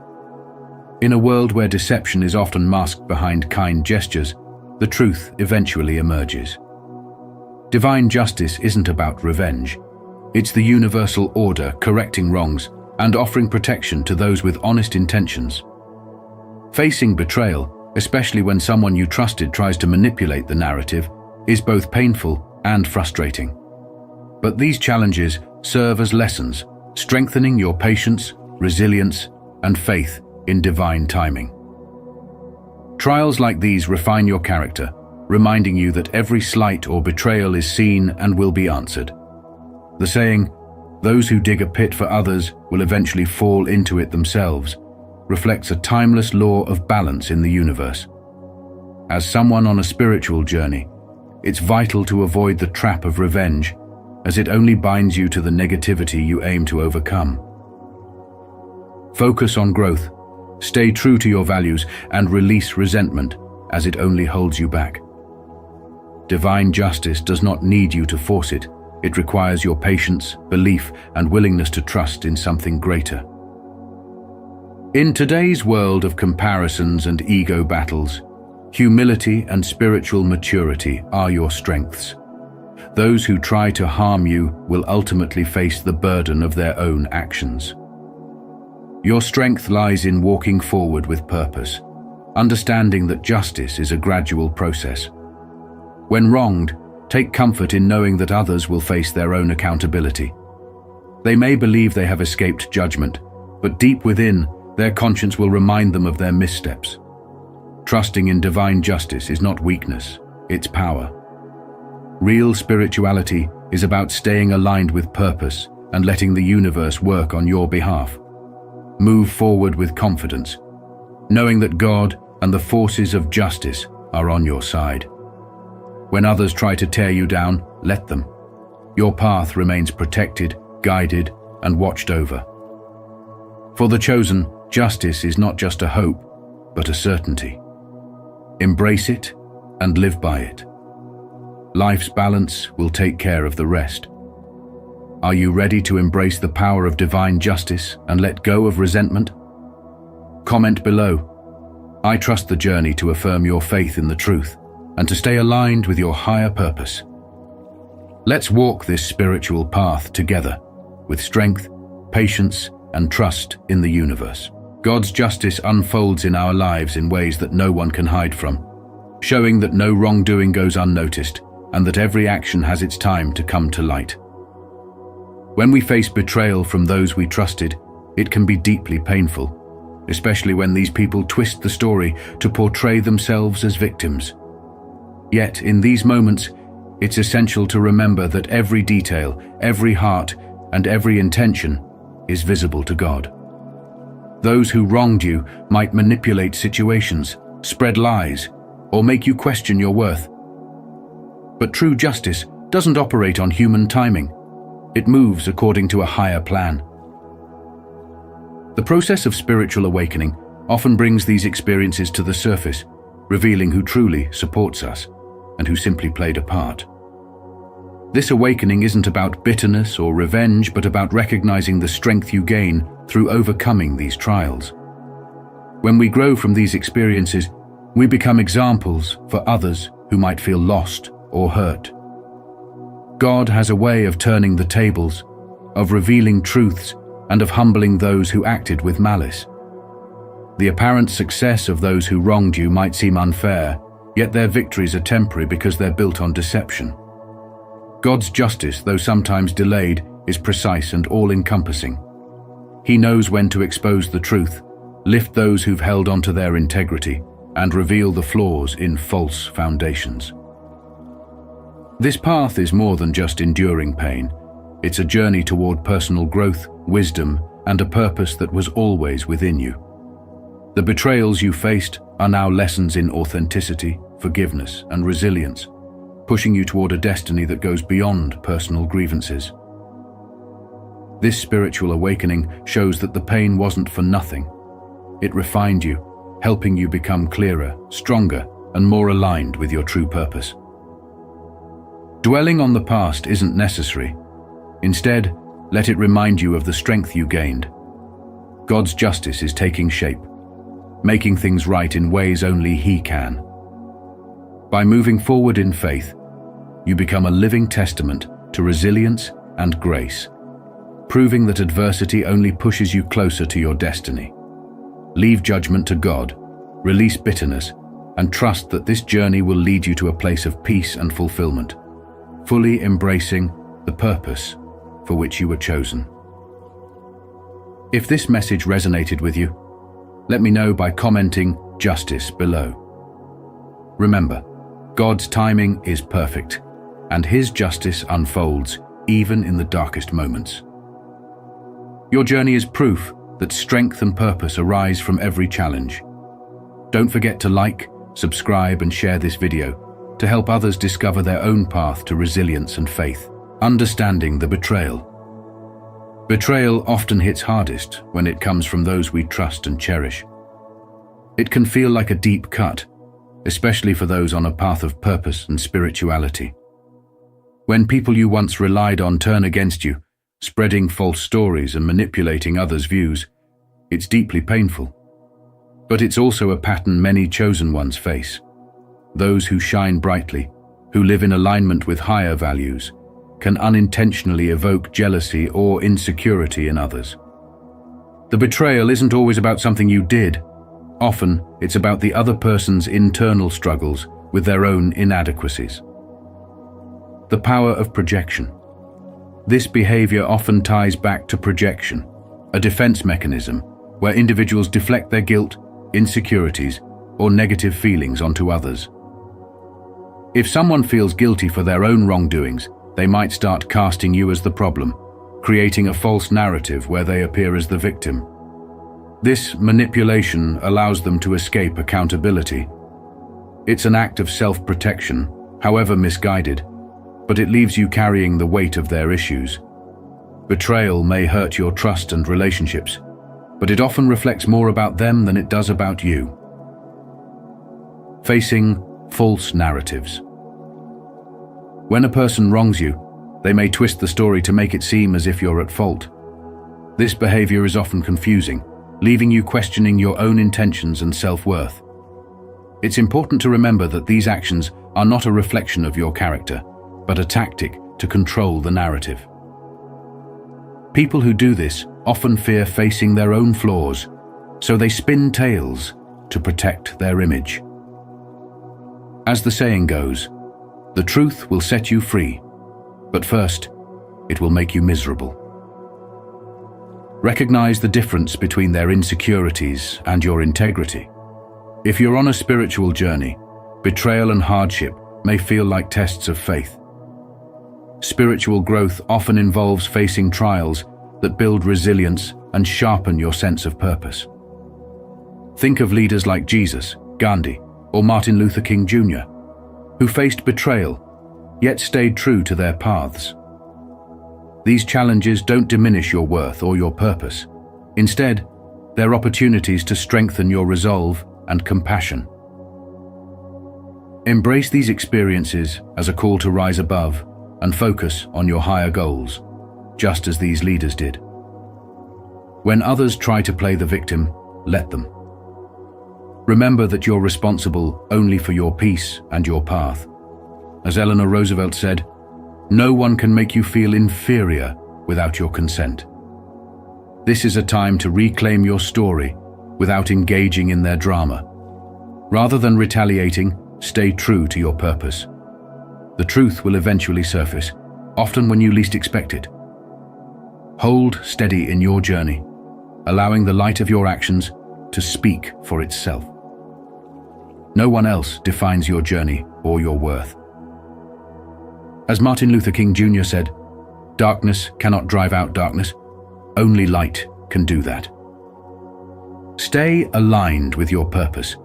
[SPEAKER 1] In a world where deception is often masked behind kind gestures, the truth eventually emerges. Divine justice isn't about revenge. It's the universal order correcting wrongs and offering protection to those with honest intentions. Facing betrayal, especially when someone you trusted tries to manipulate the narrative, is both painful and frustrating. But these challenges serve as lessons, strengthening your patience, resilience, and faith in divine timing. Trials like these refine your character, reminding you that every slight or betrayal is seen and will be answered. The saying, "Those who dig a pit for others will eventually fall into it themselves," reflects a timeless law of balance in the universe. As someone on a spiritual journey, it's vital to avoid the trap of revenge, as it only binds you to the negativity you aim to overcome. Focus on growth, stay true to your values, and release resentment, as it only holds you back. Divine justice does not need you to force it. It requires your patience, belief, and willingness to trust in something greater. In today's world of comparisons and ego battles, humility and spiritual maturity are your strengths. Those who try to harm you will ultimately face the burden of their own actions. Your strength lies in walking forward with purpose, understanding that justice is a gradual process. When wronged, take comfort in knowing that others will face their own accountability. They may believe they have escaped judgment, but deep within, their conscience will remind them of their missteps. Trusting in divine justice is not weakness, it's power. Real spirituality is about staying aligned with purpose and letting the universe work on your behalf. Move forward with confidence, knowing that God and the forces of justice are on your side. When others try to tear you down, let them. Your path remains protected, guided, and watched over. For the chosen, justice is not just a hope, but a certainty. Embrace it and live by it. Life's balance will take care of the rest. Are you ready to embrace the power of divine justice and let go of resentment? Comment below. I trust the journey to affirm your faith in the truth and to stay aligned with your higher purpose. Let's walk this spiritual path together with strength, patience, and trust in the universe. God's justice unfolds in our lives in ways that no one can hide from, showing that no wrongdoing goes unnoticed and that every action has its time to come to light. When we face betrayal from those we trusted, it can be deeply painful, especially when these people twist the story to portray themselves as victims. Yet, in these moments, it's essential to remember that every detail, every heart, and every intention is visible to God. Those who wronged you might manipulate situations, spread lies, or make you question your worth. But true justice doesn't operate on human timing. It moves according to a higher plan. The process of spiritual awakening often brings these experiences to the surface, revealing who truly supports us and who simply played a part. This awakening isn't about bitterness or revenge, but about recognizing the strength you gain through overcoming these trials. When we grow from these experiences, we become examples for others who might feel lost or hurt. God has a way of turning the tables, of revealing truths, and of humbling those who acted with malice. The apparent success of those who wronged you might seem unfair, yet their victories are temporary because they're built on deception. God's justice, though sometimes delayed, is precise and all-encompassing. He knows when to expose the truth, lift those who've held onto their integrity, and reveal the flaws in false foundations. This path is more than just enduring pain. It's a journey toward personal growth, wisdom, and a purpose that was always within you. The betrayals you faced are now lessons in authenticity, forgiveness, and resilience, pushing you toward a destiny that goes beyond personal grievances. This spiritual awakening shows that the pain wasn't for nothing. It refined you, helping you become clearer, stronger, and more aligned with your true purpose. Dwelling on the past isn't necessary. Instead, let it remind you of the strength you gained. God's justice is taking shape, making things right in ways only He can. By moving forward in faith, you become a living testament to resilience and grace, proving that adversity only pushes you closer to your destiny. Leave judgment to God, release bitterness, and trust that this journey will lead you to a place of peace and fulfillment, fully embracing the purpose for which you were chosen. If this message resonated with you, let me know by commenting justice below. Remember, God's timing is perfect, and His justice unfolds even in the darkest moments. Your journey is proof that strength and purpose arise from every challenge. Don't forget to like, subscribe, and share this video to help others discover their own path to resilience and faith. Understanding the betrayal. Betrayal often hits hardest when it comes from those we trust and cherish. It can feel like a deep cut, especially for those on a path of purpose and spirituality. When people you once relied on turn against you, spreading false stories and manipulating others' views, it's deeply painful. But it's also a pattern many chosen ones face. Those who shine brightly, who live in alignment with higher values, can unintentionally evoke jealousy or insecurity in others. The betrayal isn't always about something you did. Often, it's about the other person's internal struggles with their own inadequacies. The power of projection. This behavior often ties back to projection, a defense mechanism where individuals deflect their guilt, insecurities, or negative feelings onto others. If someone feels guilty for their own wrongdoings, they might start casting you as the problem, creating a false narrative where they appear as the victim. This manipulation allows them to escape accountability. It's an act of self-protection, however misguided, but it leaves you carrying the weight of their issues. Betrayal may hurt your trust and relationships, but it often reflects more about them than it does about you. Facing false narratives. When a person wrongs you, they may twist the story to make it seem as if you're at fault. This behavior is often confusing, leaving you questioning your own intentions and self-worth. It's important to remember that these actions are not a reflection of your character, but a tactic to control the narrative. People who do this often fear facing their own flaws, so they spin tales to protect their image. As the saying goes, the truth will set you free, but first, it will make you miserable. Recognize the difference between their insecurities and your integrity. If you're on a spiritual journey, betrayal and hardship may feel like tests of faith. Spiritual growth often involves facing trials that build resilience and sharpen your sense of purpose. Think of leaders like Jesus, Gandhi, or Martin Luther King Jr., who faced betrayal, yet stayed true to their paths. These challenges don't diminish your worth or your purpose. Instead, they're opportunities to strengthen your resolve and compassion. Embrace these experiences as a call to rise above and focus on your higher goals, just as these leaders did. When others try to play the victim, let them. Remember that you're responsible only for your peace and your path. As Eleanor Roosevelt said, "No one can make you feel inferior without your consent." This is a time to reclaim your story without engaging in their drama. Rather than retaliating, stay true to your purpose. The truth will eventually surface, often when you least expect it. Hold steady in your journey, allowing the light of your actions to speak for itself. No one else defines your journey or your worth. As Martin Luther King Jr. said, "Darkness cannot drive out darkness. Only light can do that." Stay aligned with your purpose,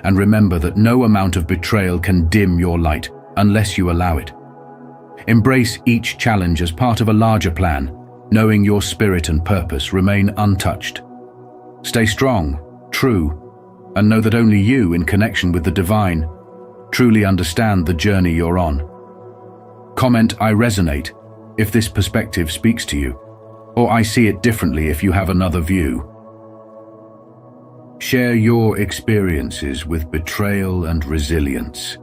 [SPEAKER 1] and remember that no amount of betrayal can dim your light unless you allow it. Embrace each challenge as part of a larger plan, knowing your spirit and purpose remain untouched. Stay strong, true, and know that only you, in connection with the divine, truly understand the journey you're on. Comment "I resonate" if this perspective speaks to you, or "I see it differently" if you have another view. Share your experiences with betrayal and resilience.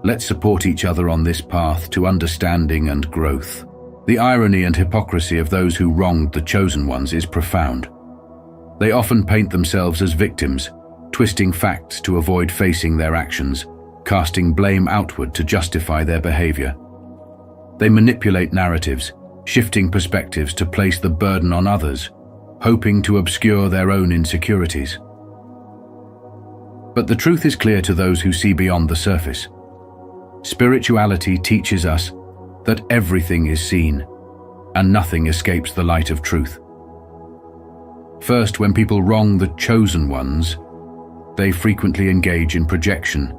[SPEAKER 1] Let's support each other on this path to understanding and growth. The irony and hypocrisy of those who wronged the chosen ones is profound. They often paint themselves as victims, twisting facts to avoid facing their actions, casting blame outward to justify their behavior. They manipulate narratives, shifting perspectives to place the burden on others, hoping to obscure their own insecurities. But the truth is clear to those who see beyond the surface. Spirituality teaches us that everything is seen, and nothing escapes the light of truth. First, when people wrong the chosen ones, they frequently engage in projection,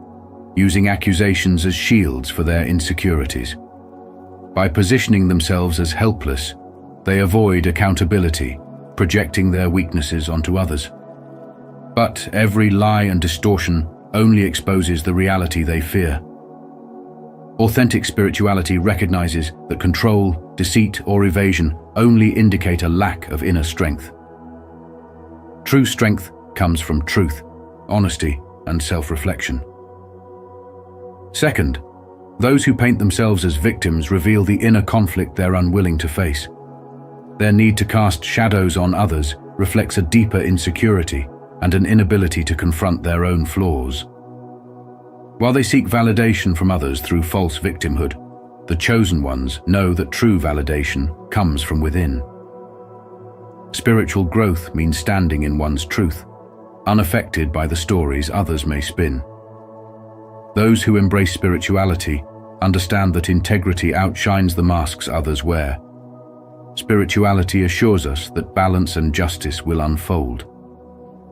[SPEAKER 1] using accusations as shields for their insecurities. By positioning themselves as helpless, they avoid accountability, projecting their weaknesses onto others. But every lie and distortion only exposes the reality they fear. Authentic spirituality recognizes that control, deceit, or evasion only indicate a lack of inner strength. True strength comes from truth, honesty, and self-reflection. Second, those who paint themselves as victims reveal the inner conflict they're unwilling to face. Their need to cast shadows on others reflects a deeper insecurity and an inability to confront their own flaws. While they seek validation from others through false victimhood, the chosen ones know that true validation comes from within. Spiritual growth means standing in one's truth, unaffected by the stories others may spin. Those who embrace spirituality understand that integrity outshines the masks others wear. Spirituality assures us that balance and justice will unfold.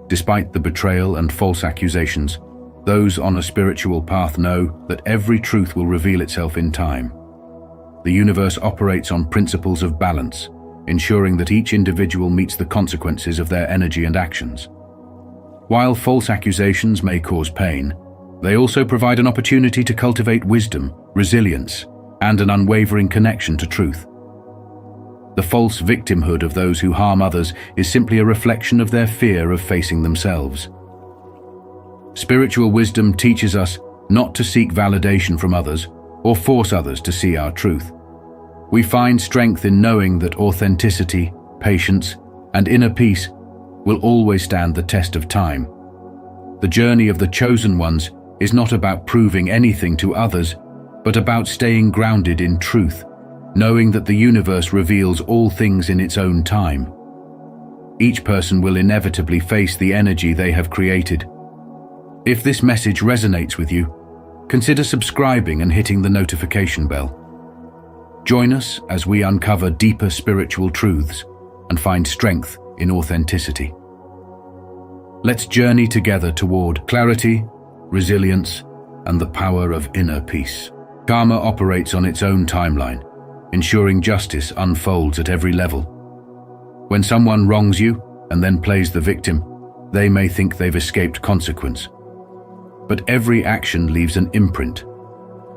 [SPEAKER 1] Despite the betrayal and false accusations, those on a spiritual path know that every truth will reveal itself in time. The universe operates on principles of balance, ensuring that each individual meets the consequences of their energy and actions. While false accusations may cause pain, they also provide an opportunity to cultivate wisdom, resilience, and an unwavering connection to truth. The false victimhood of those who harm others is simply a reflection of their fear of facing themselves. Spiritual wisdom teaches us not to seek validation from others or force others to see our truth. We find strength in knowing that authenticity, patience, and inner peace will always stand the test of time. The journey of the chosen ones is not about proving anything to others, but about staying grounded in truth, knowing that the universe reveals all things in its own time. Each person will inevitably face the energy they have created. If this message resonates with you, consider subscribing and hitting the notification bell. Join us as we uncover deeper spiritual truths and find strength in authenticity. Let's journey together toward clarity, resilience, and the power of inner peace. Karma operates on its own timeline, ensuring justice unfolds at every level. When someone wrongs you and then plays the victim, they may think they've escaped consequence. But every action leaves an imprint.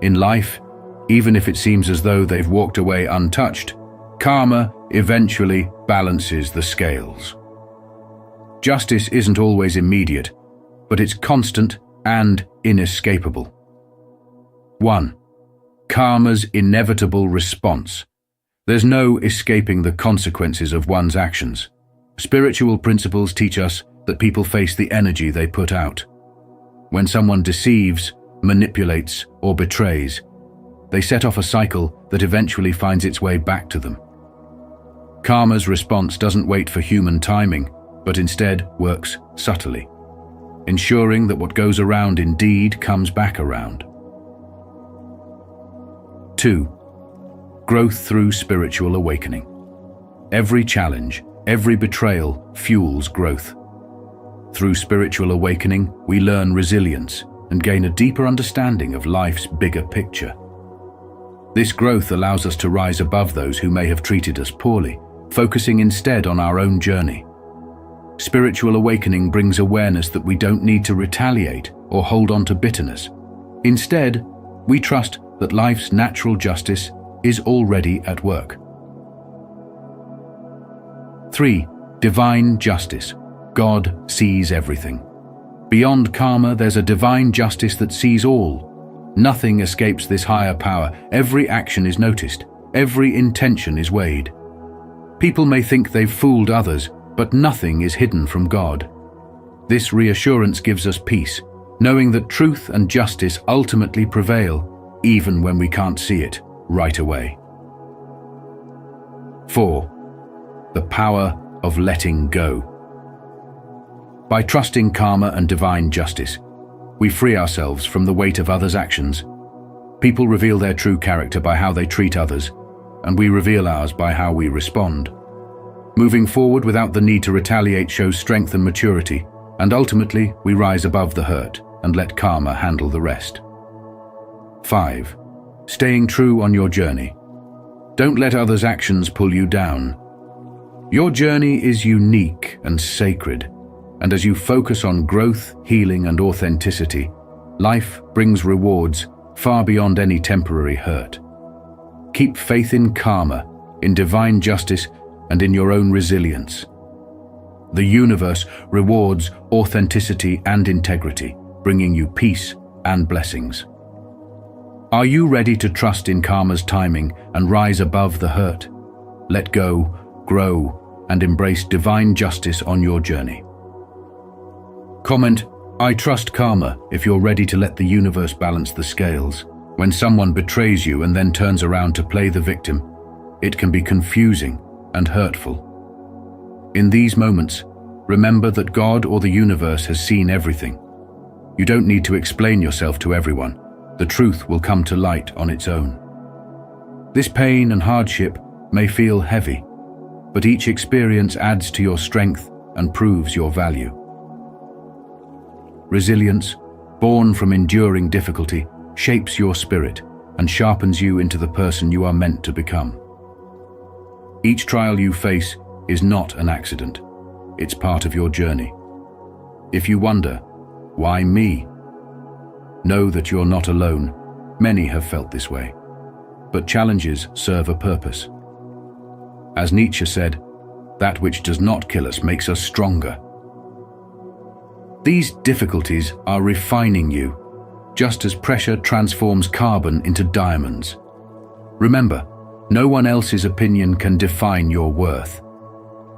[SPEAKER 1] In life, even if it seems as though they've walked away untouched, karma eventually balances the scales. Justice isn't always immediate, but it's constant and inescapable. 1. Karma's inevitable response. There's no escaping the consequences of one's actions. Spiritual principles teach us that people face the energy they put out. When someone deceives, manipulates, or betrays, they set off a cycle that eventually finds its way back to them. Karma's response doesn't wait for human timing, but instead works subtly, ensuring that what goes around indeed comes back around. 2. Growth through spiritual awakening. Every challenge, every betrayal fuels growth. Through spiritual awakening, we learn resilience and gain a deeper understanding of life's bigger picture. This growth allows us to rise above those who may have treated us poorly, focusing instead on our own journey. Spiritual awakening brings awareness that we don't need to retaliate or hold on to bitterness. Instead, we trust that life's natural justice is already at work. 3. Divine justice. God sees everything. Beyond karma, there's a divine justice that sees all. Nothing escapes this higher power. Every action is noticed. Every intention is weighed. People may think they've fooled others, but nothing is hidden from God. This reassurance gives us peace, knowing that truth and justice ultimately prevail, even when we can't see it right away. 4. The power of letting go. By trusting karma and divine justice, we free ourselves from the weight of others' actions. People reveal their true character by how they treat others, and we reveal ours by how we respond. Moving forward without the need to retaliate shows strength and maturity, and ultimately we rise above the hurt and let karma handle the rest. 5. Staying true on your journey. Don't let others' actions pull you down. Your journey is unique and sacred, and as you focus on growth, healing, and authenticity, life brings rewards far beyond any temporary hurt. Keep faith in karma, in divine justice, and in your own resilience. The universe rewards authenticity and integrity, bringing you peace and blessings. Are you ready to trust in karma's timing and rise above the hurt? Let go, grow, and embrace divine justice on your journey. Comment, I trust karma if you're ready to let the universe balance the scales. When someone betrays you and then turns around to play the victim, it can be confusing and hurtful. In these moments, remember that God or the universe has seen everything. You don't need to explain yourself to everyone. The truth will come to light on its own. This pain and hardship may feel heavy, but each experience adds to your strength and proves your value. Resilience, born from enduring difficulty, shapes your spirit and sharpens you into the person you are meant to become. Each trial you face is not an accident. It's part of your journey. If you wonder, why me? Know that you're not alone. Many have felt this way. But challenges serve a purpose. As Nietzsche said, that which does not kill us makes us stronger. These difficulties are refining you, just as pressure transforms carbon into diamonds. Remember, no one else's opinion can define your worth.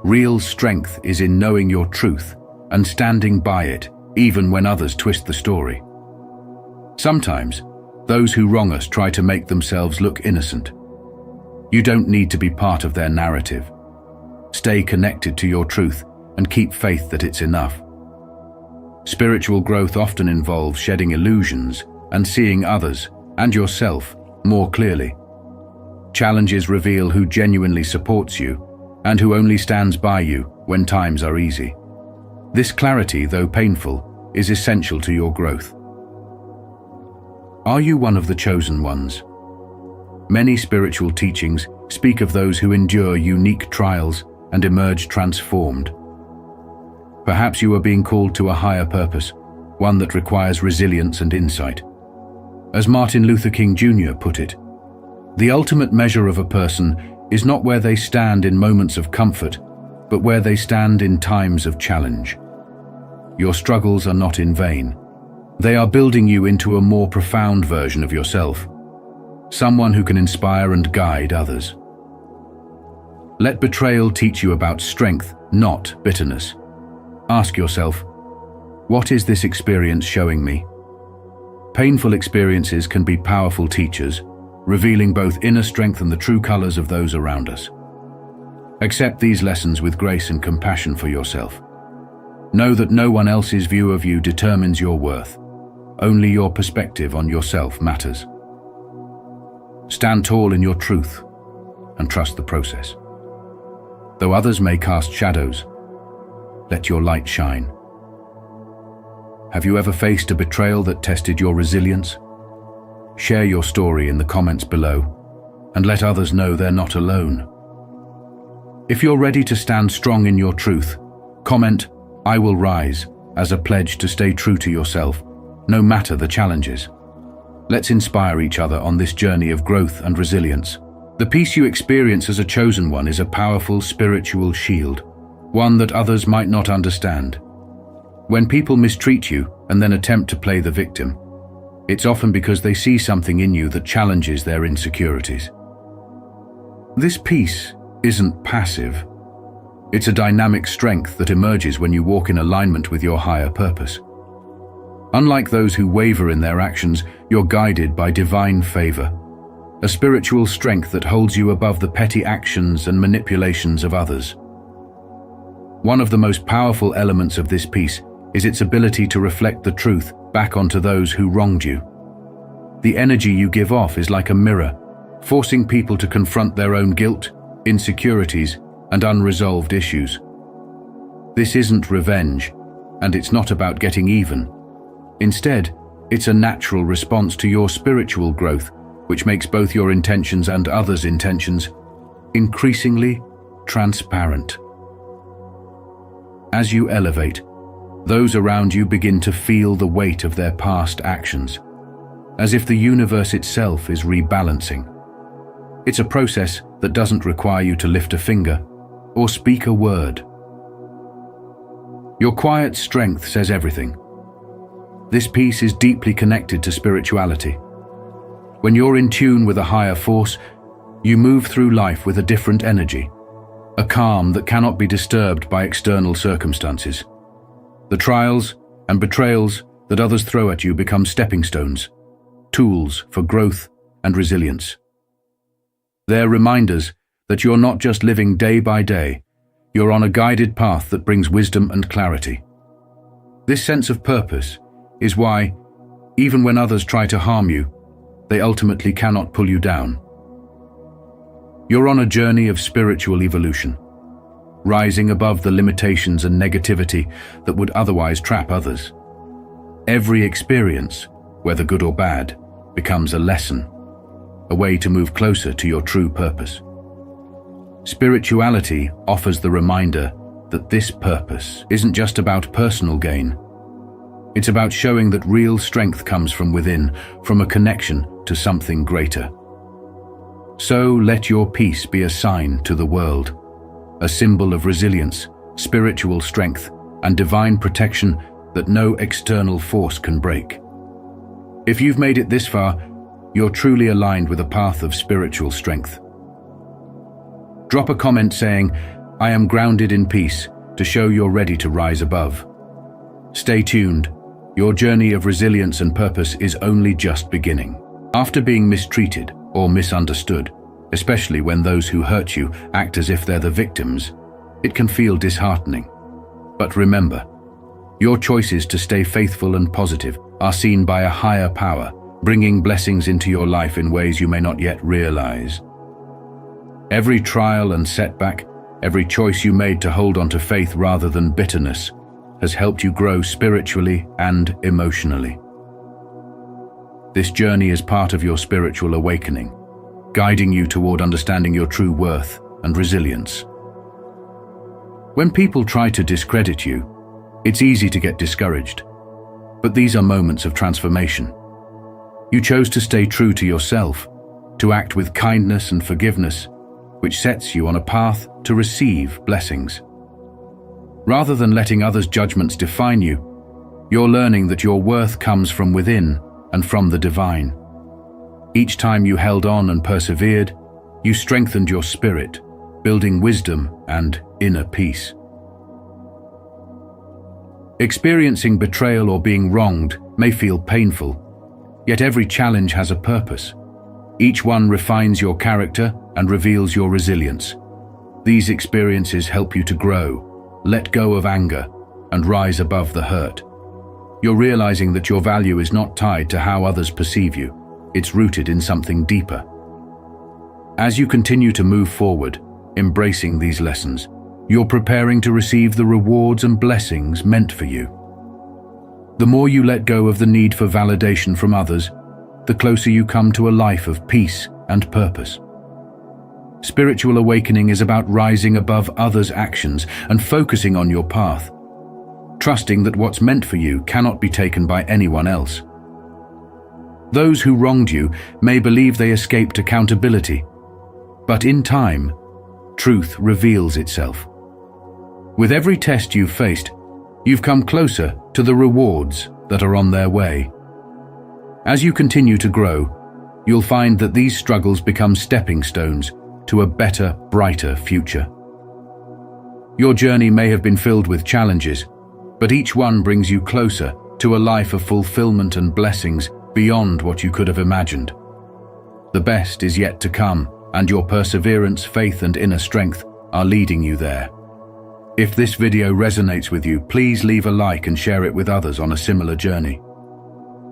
[SPEAKER 1] Real strength is in knowing your truth and standing by it, even when others twist the story. Sometimes, those who wrong us try to make themselves look innocent. You don't need to be part of their narrative. Stay connected to your truth and keep faith that it's enough. Spiritual growth often involves shedding illusions and seeing others and yourself more clearly. Challenges reveal who genuinely supports you and who only stands by you when times are easy. This clarity, though painful, is essential to your growth. Are you one of the chosen ones? Many spiritual teachings speak of those who endure unique trials and emerge transformed. Perhaps you are being called to a higher purpose, one that requires resilience and insight. As Martin Luther King Jr. put it, the ultimate measure of a person is not where they stand in moments of comfort, but where they stand in times of challenge. Your struggles are not in vain. They are building you into a more profound version of yourself, someone who can inspire and guide others. Let betrayal teach you about strength, not bitterness. Ask yourself, what is this experience showing me? Painful experiences can be powerful teachers, revealing both inner strength and the true colors of those around us. Accept these lessons with grace and compassion for yourself. Know that no one else's view of you determines your worth. Only your perspective on yourself matters. Stand tall in your truth and trust the process. Though others may cast shadows, let your light shine. Have you ever faced a betrayal that tested your resilience? Share your story in the comments below and let others know they're not alone. If you're ready to stand strong in your truth, comment, "I will rise," as a pledge to stay true to yourself, no matter the challenges. Let's inspire each other on this journey of growth and resilience. The peace you experience as a chosen one is a powerful spiritual shield, one that others might not understand. When people mistreat you and then attempt to play the victim, it's often because they see something in you that challenges their insecurities. This peace isn't passive. It's a dynamic strength that emerges when you walk in alignment with your higher purpose. Unlike those who waver in their actions, you're guided by divine favor, a spiritual strength that holds you above the petty actions and manipulations of others. One of the most powerful elements of this peace is its ability to reflect the truth back onto those who wronged you. The energy you give off is like a mirror, forcing people to confront their own guilt, insecurities, and unresolved issues. This isn't revenge, and it's not about getting even. Instead, it's a natural response to your spiritual growth, which makes both your intentions and others' intentions increasingly transparent. As you elevate, those around you begin to feel the weight of their past actions, as if the universe itself is rebalancing. It's a process that doesn't require you to lift a finger or speak a word. Your quiet strength says everything. This peace is deeply connected to spirituality. When you're in tune with a higher force, you move through life with a different energy, a calm that cannot be disturbed by external circumstances. The trials and betrayals that others throw at you become stepping stones, tools for growth and resilience. They're reminders that you're not just living day by day, you're on a guided path that brings wisdom and clarity. This sense of purpose is why, even when others try to harm you, they ultimately cannot pull you down. You're on a journey of spiritual evolution, rising above the limitations and negativity that would otherwise trap others. Every experience, whether good or bad, becomes a lesson, a way to move closer to your true purpose. Spirituality offers the reminder that this purpose isn't just about personal gain. It's about showing that real strength comes from within, from a connection to something greater. So let your peace be a sign to the world, a symbol of resilience, spiritual strength, and divine protection that no external force can break. If you've made it this far, you're truly aligned with a path of spiritual strength. Drop a comment saying, "I am grounded in peace," to show you're ready to rise above. Stay tuned. Your journey of resilience and purpose is only just beginning. After being mistreated or misunderstood, especially when those who hurt you act as if they're the victims, it can feel disheartening. But remember, your choices to stay faithful and positive are seen by a higher power, bringing blessings into your life in ways you may not yet realize. Every trial and setback, every choice you made to hold on to faith rather than bitterness, has helped you grow spiritually and emotionally. This journey is part of your spiritual awakening, guiding you toward understanding your true worth and resilience. When people try to discredit you, it's easy to get discouraged. But these are moments of transformation. You chose to stay true to yourself, to act with kindness and forgiveness, which sets you on a path to receive blessings. Rather than letting others' judgments define you, you're learning that your worth comes from within and from the divine. Each time you held on and persevered, you strengthened your spirit, building wisdom and inner peace. Experiencing betrayal or being wronged may feel painful, yet every challenge has a purpose. Each one refines your character and reveals your resilience. These experiences help you to grow, let go of anger, and rise above the hurt. You're realizing that your value is not tied to how others perceive you. It's rooted in something deeper. As you continue to move forward, embracing these lessons, you're preparing to receive the rewards and blessings meant for you. The more you let go of the need for validation from others, the closer you come to a life of peace and purpose. Spiritual awakening is about rising above others' actions and focusing on your path, trusting that what's meant for you cannot be taken by anyone else. Those who wronged you may believe they escaped accountability, but in time, truth reveals itself. With every test you've faced, you've come closer to the rewards that are on their way. As you continue to grow, you'll find that these struggles become stepping stones to a better, brighter future. Your journey may have been filled with challenges, but each one brings you closer to a life of fulfillment and blessings beyond what you could have imagined. The best is yet to come, and your perseverance, faith, and inner strength are leading you there. If this video resonates with you, please leave a like and share it with others on a similar journey.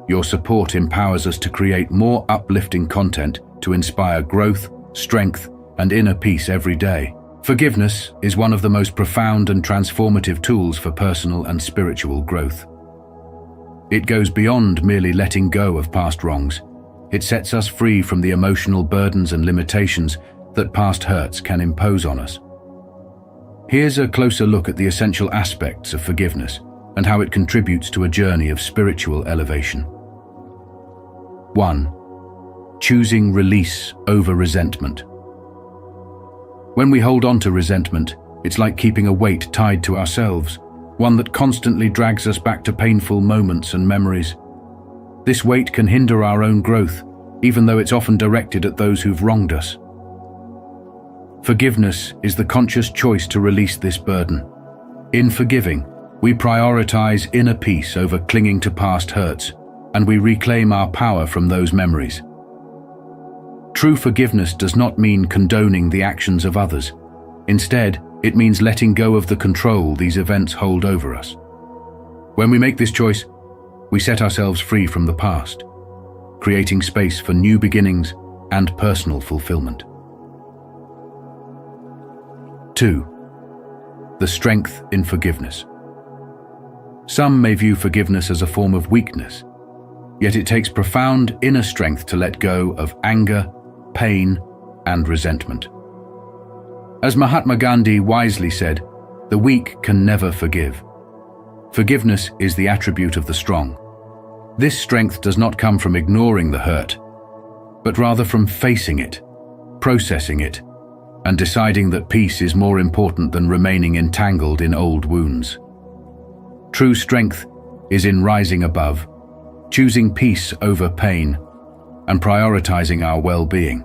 [SPEAKER 1] Your support empowers us to create more uplifting content to inspire growth, strength, and inner peace every day. Forgiveness is one of the most profound and transformative tools for personal and spiritual growth. It goes beyond merely letting go of past wrongs. It sets us free from the emotional burdens and limitations that past hurts can impose on us. Here's a closer look at the essential aspects of forgiveness and how it contributes to a journey of spiritual elevation. 1. Choosing release over resentment. When we hold on to resentment, it's like keeping a weight tied to ourselves, one that constantly drags us back to painful moments and memories. This weight can hinder our own growth, even though it's often directed at those who've wronged us. Forgiveness is the conscious choice to release this burden. In forgiving, we prioritize inner peace over clinging to past hurts, and we reclaim our power from those memories. True forgiveness does not mean condoning the actions of others. Instead, it means letting go of the control these events hold over us. When we make this choice, we set ourselves free from the past, creating space for new beginnings and personal fulfillment. 2. The strength in forgiveness. Some may view forgiveness as a form of weakness, yet it takes profound inner strength to let go of anger, pain, and resentment. As Mahatma Gandhi wisely said, "The weak can never forgive." Forgiveness is the attribute of the strong. This strength does not come from ignoring the hurt, but rather from facing it, processing it, and deciding that peace is more important than remaining entangled in old wounds. True strength is in rising above, choosing peace over pain, and prioritizing our well-being.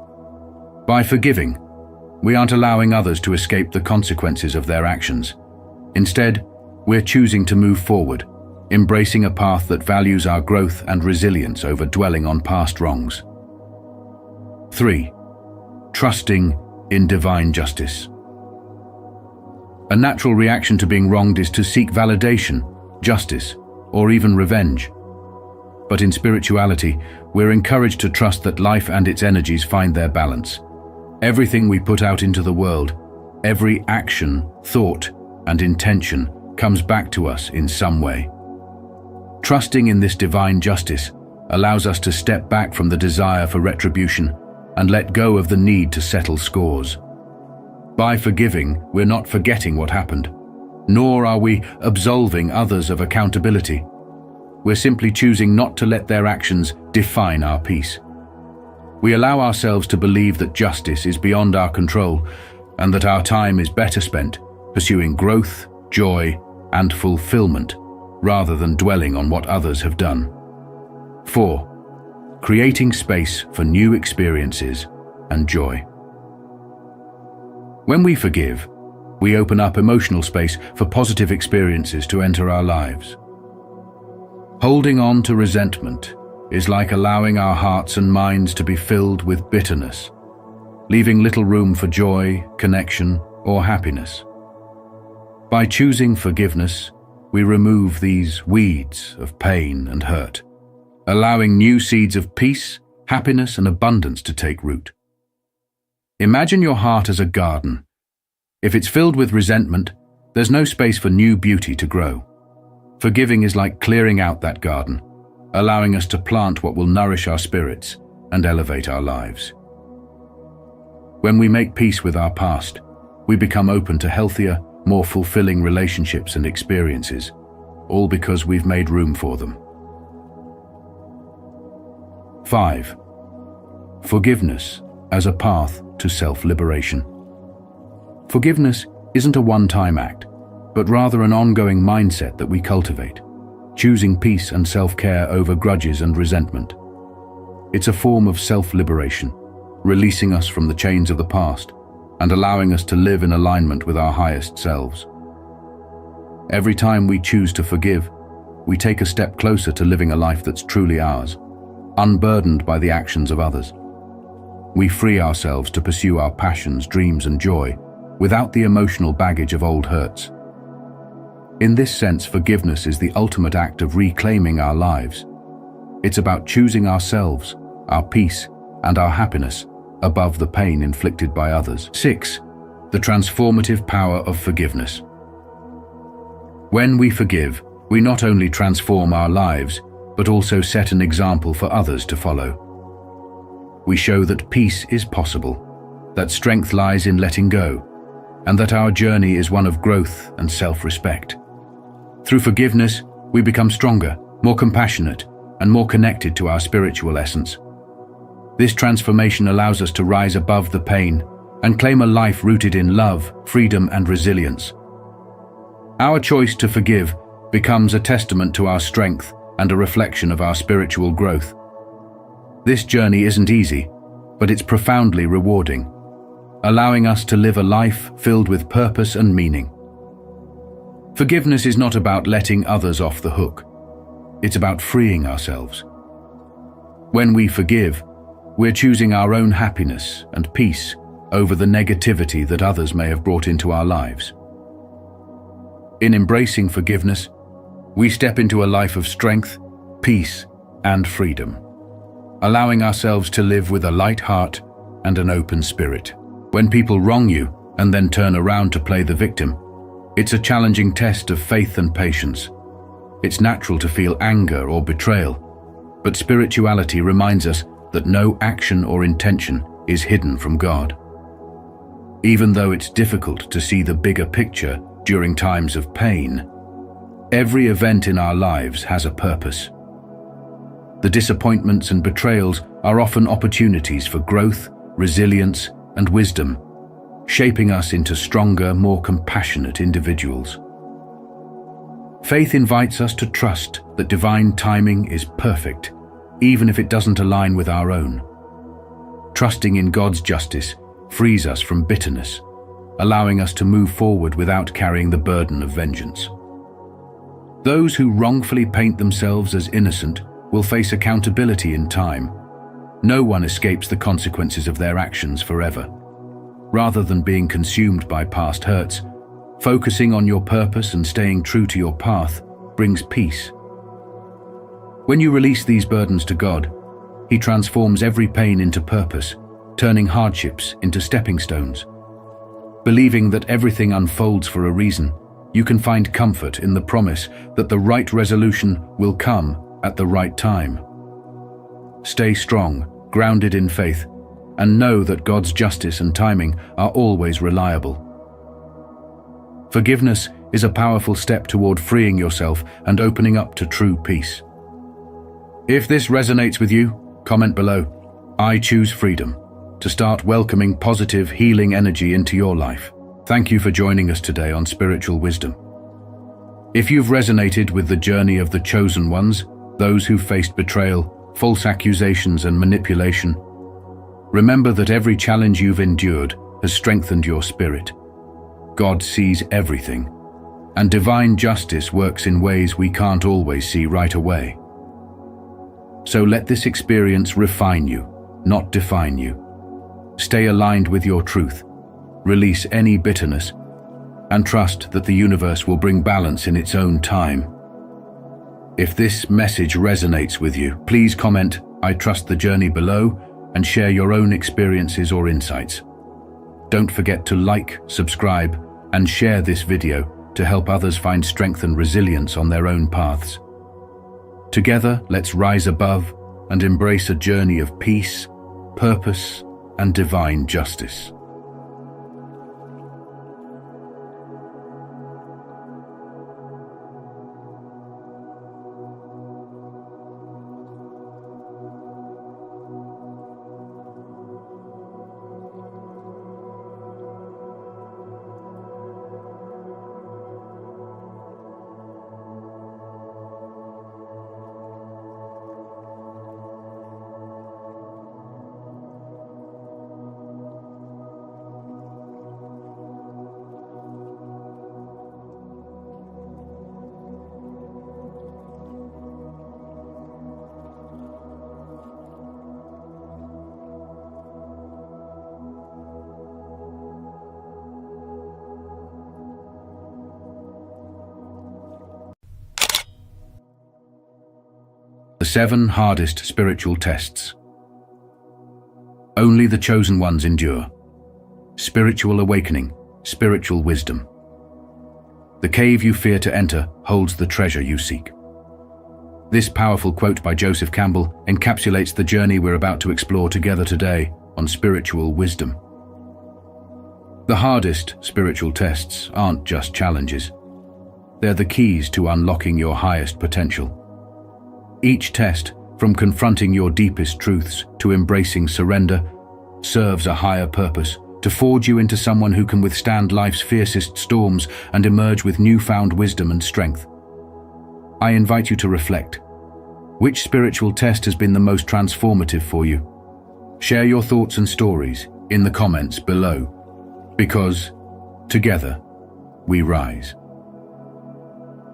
[SPEAKER 1] By forgiving, we aren't allowing others to escape the consequences of their actions. Instead, we're choosing to move forward, embracing a path that values our growth and resilience over dwelling on past wrongs. 3. Trusting in divine justice. A natural reaction to being wronged is to seek validation, justice, or even revenge. But in spirituality, we're encouraged to trust that life and its energies find their balance. Everything we put out into the world, every action, thought, and intention comes back to us in some way. Trusting in this divine justice allows us to step back from the desire for retribution and let go of the need to settle scores. By forgiving, we're not forgetting what happened, nor are we absolving others of accountability. We're simply choosing not to let their actions define our peace. We allow ourselves to believe that justice is beyond our control and that our time is better spent pursuing growth, joy, and fulfillment rather than dwelling on what others have done. 4. Creating space for new experiences and joy. When we forgive, we open up emotional space for positive experiences to enter our lives. Holding on to resentment is like allowing our hearts and minds to be filled with bitterness, leaving little room for joy, connection, or happiness. By choosing forgiveness, we remove these weeds of pain and hurt, allowing new seeds of peace, happiness, and abundance to take root. Imagine your heart as a garden. If it's filled with resentment, there's no space for new beauty to grow. Forgiving is like clearing out that garden, allowing us to plant what will nourish our spirits and elevate our lives. When we make peace with our past, we become open to healthier, more fulfilling relationships and experiences, all because we've made room for them. 5. Forgiveness as a path to self-liberation. Forgiveness isn't a one-time act, but rather an ongoing mindset that we cultivate, choosing peace and self-care over grudges and resentment. It's a form of self-liberation, releasing us from the chains of the past and allowing us to live in alignment with our highest selves. Every time we choose to forgive, we take a step closer to living a life that's truly ours, unburdened by the actions of others. We free ourselves to pursue our passions, dreams, and joy without the emotional baggage of old hurts. In this sense, forgiveness is the ultimate act of reclaiming our lives. It's about choosing ourselves, our peace, and our happiness above the pain inflicted by others. 6. The transformative power of forgiveness. When we forgive, we not only transform our lives, but also set an example for others to follow. We show that peace is possible, that strength lies in letting go, and that our journey is one of growth and self-respect. Through forgiveness, we become stronger, more compassionate, and more connected to our spiritual essence. This transformation allows us to rise above the pain and claim a life rooted in love, freedom, and resilience. Our choice to forgive becomes a testament to our strength and a reflection of our spiritual growth. This journey isn't easy, but it's profoundly rewarding, allowing us to live a life filled with purpose and meaning. Forgiveness is not about letting others off the hook. It's about freeing ourselves. When we forgive, we're choosing our own happiness and peace over the negativity that others may have brought into our lives. In embracing forgiveness, we step into a life of strength, peace, and freedom, allowing ourselves to live with a light heart and an open spirit. When people wrong you and then turn around to play the victim, it's a challenging test of faith and patience. It's natural to feel anger or betrayal, but spirituality reminds us that no action or intention is hidden from God. Even though it's difficult to see the bigger picture during times of pain, every event in our lives has a purpose. The disappointments and betrayals are often opportunities for growth, resilience, and wisdom, shaping us into stronger, more compassionate individuals. Faith invites us to trust that divine timing is perfect, even if it doesn't align with our own. Trusting in God's justice frees us from bitterness, allowing us to move forward without carrying the burden of vengeance. Those who wrongfully paint themselves as innocent will face accountability in time. No one escapes the consequences of their actions forever. Rather than being consumed by past hurts, focusing on your purpose and staying true to your path brings peace. When you release these burdens to God, He transforms every pain into purpose, turning hardships into stepping stones. Believing that everything unfolds for a reason, you can find comfort in the promise that the right resolution will come at the right time. Stay strong, grounded in faith, and know that God's justice and timing are always reliable. Forgiveness is a powerful step toward freeing yourself and opening up to true peace. If this resonates with you, comment below, "I choose freedom," to start welcoming positive, healing energy into your life. Thank you for joining us today on Spiritual Wisdom. If you've resonated with the journey of the chosen ones, those who faced betrayal, false accusations, and manipulation, remember that every challenge you've endured has strengthened your spirit. God sees everything, and divine justice works in ways we can't always see right away. So let this experience refine you, not define you. Stay aligned with your truth, release any bitterness, and trust that the universe will bring balance in its own time. If this message resonates with you, please comment, "I trust the journey" below, and share your own experiences or insights. Don't forget to like, subscribe, and share this video to help others find strength and resilience on their own paths. Together, let's rise above and embrace a journey of peace, purpose, and divine justice. The 7 hardest spiritual tests. Only the chosen ones endure. Spiritual awakening, spiritual wisdom. The cave you fear to enter holds the treasure you seek. This powerful quote by Joseph Campbell encapsulates the journey we're about to explore together today on spiritual wisdom. The hardest spiritual tests aren't just challenges. They're the keys to unlocking your highest potential. Each test, from confronting your deepest truths to embracing surrender, serves a higher purpose, to forge you into someone who can withstand life's fiercest storms and emerge with newfound wisdom and strength. I invite you to reflect. Which spiritual test has been the most transformative for you? Share your thoughts and stories in the comments below, because together we rise.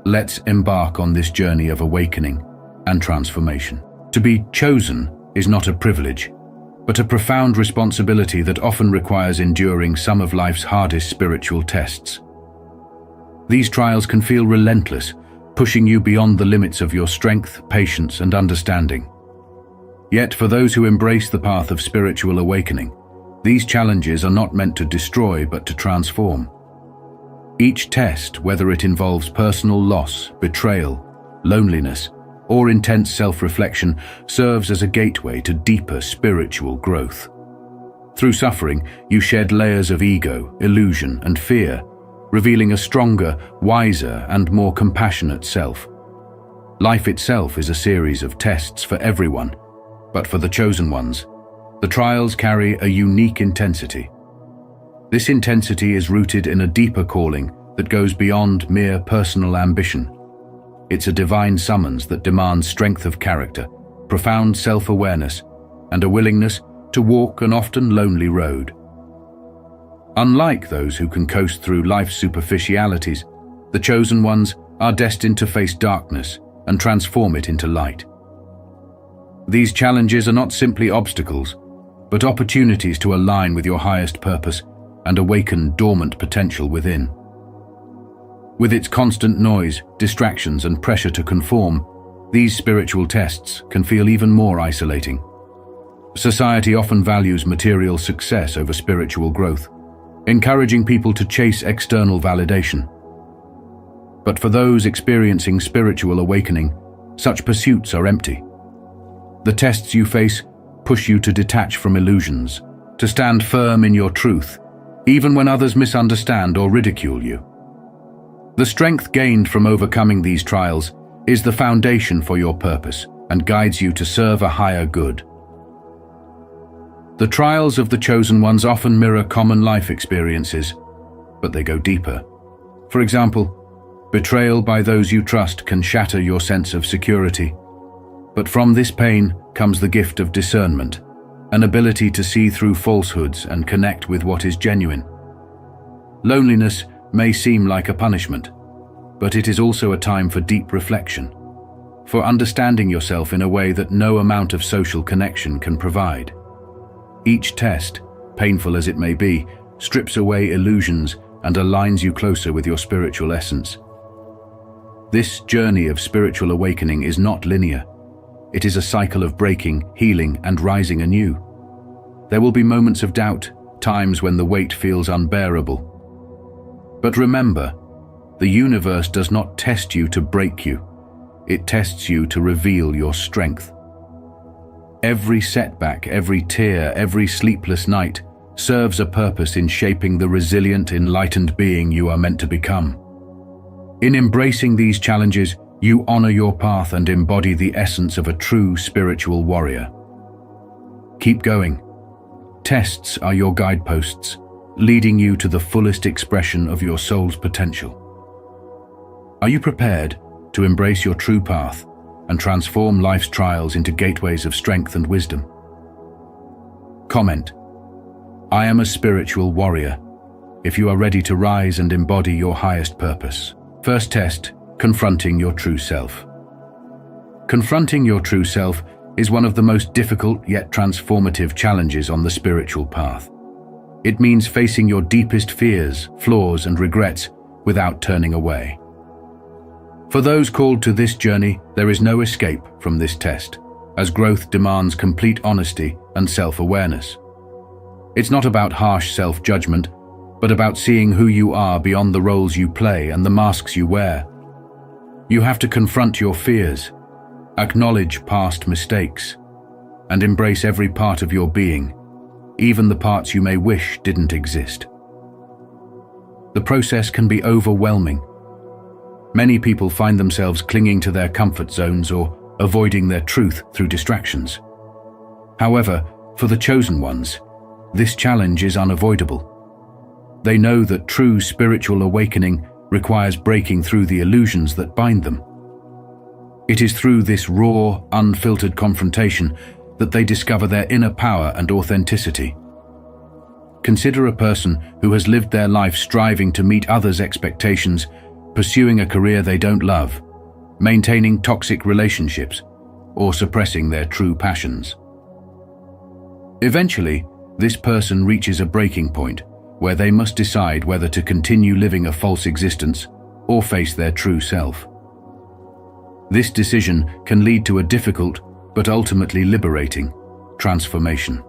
[SPEAKER 1] Let's embark on this journey of awakening and transformation. To be chosen is not a privilege, but a profound responsibility that often requires enduring some of life's hardest spiritual tests. These trials can feel relentless, pushing you beyond the limits of your strength, patience, and understanding. Yet, for those who embrace the path of spiritual awakening, these challenges are not meant to destroy but to transform. Each test, whether it involves personal loss, betrayal, loneliness, or intense self-reflection, serves as a gateway to deeper spiritual growth. Through suffering, you shed layers of ego, illusion, and fear, revealing a stronger, wiser, and more compassionate self. Life itself is a series of tests for everyone, but for the chosen ones, the trials carry a unique intensity. This intensity is rooted in a deeper calling that goes beyond mere personal ambition. It's a divine summons that demands strength of character, profound self-awareness, and a willingness to walk an often lonely road. Unlike those who can coast through life's superficialities, the chosen ones are destined to face darkness and transform it into light. These challenges are not simply obstacles, but opportunities to align with your highest purpose and awaken dormant potential within. With its constant noise, distractions, and pressure to conform, these spiritual tests can feel even more isolating. Society often values material success over spiritual growth, encouraging people to chase external validation. But for those experiencing spiritual awakening, such pursuits are empty. The tests you face push you to detach from illusions, to stand firm in your truth, even when others misunderstand or ridicule you. The strength gained from overcoming these trials is the foundation for your purpose and guides you to serve a higher good. The trials of the chosen ones often mirror common life experiences, but they go deeper. For example, betrayal by those you trust can shatter your sense of security. But from this pain comes the gift of discernment, an ability to see through falsehoods and connect with what is genuine. Loneliness may seem like a punishment, but it is also a time for deep reflection, for understanding yourself in a way that no amount of social connection can provide. Each test, painful as it may be, strips away illusions and aligns you closer with your spiritual essence. This journey of spiritual awakening is not linear. It is a cycle of breaking, healing, and rising anew. There will be moments of doubt, times when the weight feels unbearable. But remember, the universe does not test you to break you. It tests you to reveal your strength. Every setback, every tear, every sleepless night serves a purpose in shaping the resilient, enlightened being you are meant to become. In embracing these challenges, you honor your path and embody the essence of a true spiritual warrior. Keep going. Tests are your guideposts, leading you to the fullest expression of your soul's potential. Are you prepared to embrace your true path and transform life's trials into gateways of strength and wisdom? Comment: I am a spiritual warrior, if you are ready to rise and embody your highest purpose. First test: confronting your true self. Confronting your true self is one of the most difficult yet transformative challenges on the spiritual path. It means facing your deepest fears, flaws, and regrets without turning away. For those called to this journey, there is no escape from this test, as growth demands complete honesty and self-awareness. It's not about harsh self-judgment, but about seeing who you are beyond the roles you play and the masks you wear. You have to confront your fears, acknowledge past mistakes, and embrace every part of your being, even the parts you may wish didn't exist. The process can be overwhelming. Many people find themselves clinging to their comfort zones or avoiding their truth through distractions. However, for the chosen ones, this challenge is unavoidable. They know that true spiritual awakening requires breaking through the illusions that bind them. It is through this raw, unfiltered confrontation that they discover their inner power and authenticity. Consider a person who has lived their life striving to meet others' expectations, pursuing a career they don't love, maintaining toxic relationships, or suppressing their true passions. Eventually, this person reaches a breaking point where they must decide whether to continue living a false existence or face their true self. This decision can lead to a difficult, but ultimately liberating, transformation.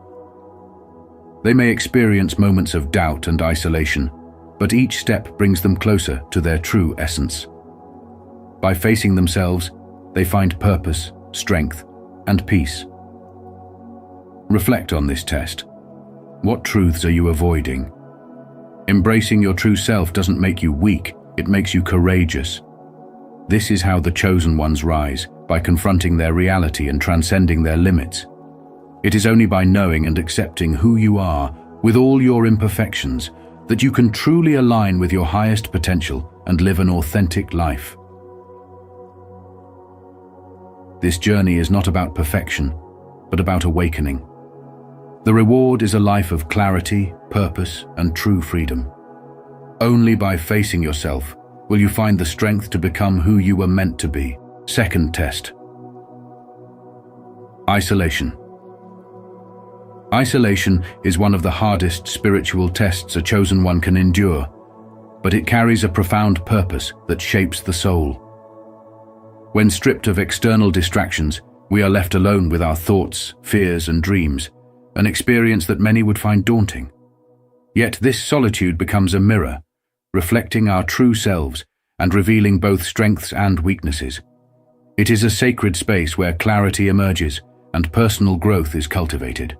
[SPEAKER 1] They may experience moments of doubt and isolation, but each step brings them closer to their true essence. By facing themselves, they find purpose, strength, and peace. Reflect on this test. What truths are you avoiding? Embracing your true self doesn't make you weak, it makes you courageous. This is how the chosen ones rise, by confronting their reality and transcending their limits. It is only by knowing and accepting who you are, with all your imperfections, that you can truly align with your highest potential and live an authentic life. This journey is not about perfection, but about awakening. The reward is a life of clarity, purpose, and true freedom. Only by facing yourself will you find the strength to become who you were meant to be. Second test. Isolation. Isolation is one of the hardest spiritual tests a chosen one can endure, but it carries a profound purpose that shapes the soul. When stripped of external distractions, we are left alone with our thoughts, fears, and dreams, an experience that many would find daunting. Yet this solitude becomes a mirror, reflecting our true selves and revealing both strengths and weaknesses. It is a sacred space where clarity emerges and personal growth is cultivated.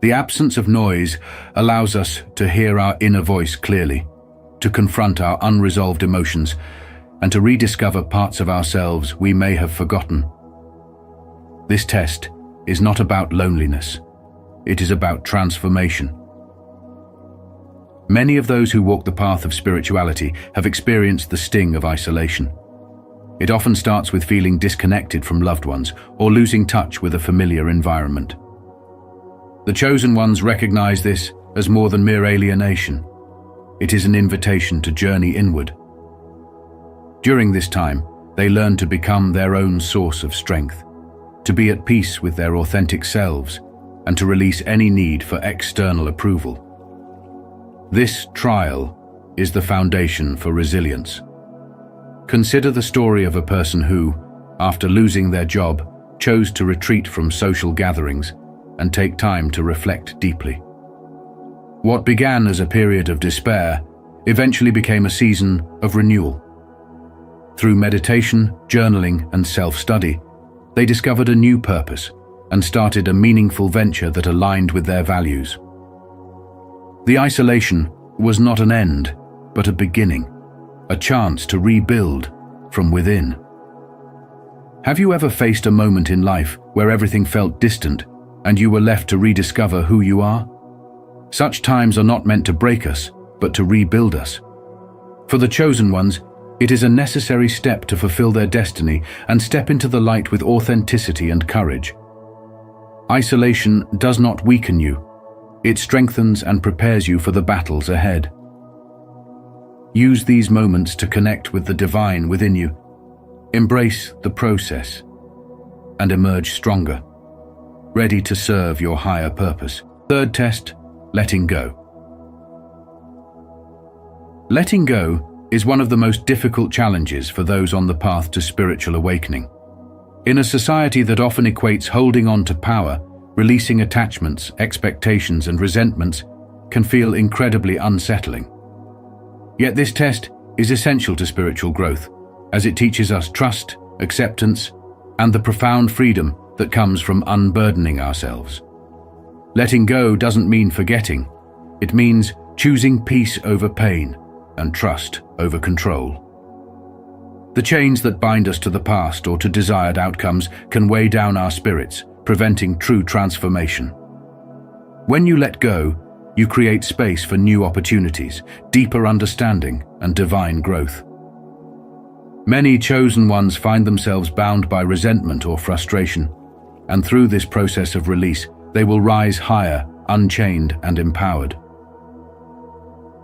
[SPEAKER 1] The absence of noise allows us to hear our inner voice clearly, to confront our unresolved emotions, and to rediscover parts of ourselves we may have forgotten. This test is not about loneliness. It is about transformation. Many of those who walk the path of spirituality have experienced the sting of isolation. It often starts with feeling disconnected from loved ones or losing touch with a familiar environment. The chosen ones recognize this as more than mere alienation. It is an invitation to journey inward. During this time, they learn to become their own source of strength, to be at peace with their authentic selves, and to release any need for external approval. This trial is the foundation for resilience. Consider the story of a person who, after losing their job, chose to retreat from social gatherings and take time to reflect deeply. What began as a period of despair eventually became a season of renewal. Through meditation, journaling, and self-study, they discovered a new purpose and started a meaningful venture that aligned with their values. The isolation was not an end, but a beginning, a chance to rebuild from within. Have you ever faced a moment in life where everything felt distant and you were left to rediscover who you are? Such times are not meant to break us, but to rebuild us. For the chosen ones, it is a necessary step to fulfill their destiny and step into the light with authenticity and courage. Isolation does not weaken you. It strengthens and prepares you for the battles ahead. Use these moments to connect with the divine within you. Embrace the process and emerge stronger, ready to serve your higher purpose. Third test, letting go. Letting go is one of the most difficult challenges for those on the path to spiritual awakening. In a society that often equates holding on to power, releasing attachments, expectations, and resentments can feel incredibly unsettling. Yet this test is essential to spiritual growth, as it teaches us trust, acceptance, and the profound freedom that comes from unburdening ourselves. Letting go doesn't mean forgetting. It means choosing peace over pain and trust over control. The chains that bind us to the past or to desired outcomes can weigh down our spirits, preventing true transformation. When you let go, you create space for new opportunities, deeper understanding, and divine growth. Many chosen ones find themselves bound by resentment or frustration, and through this process of release, they will rise higher, unchained and empowered.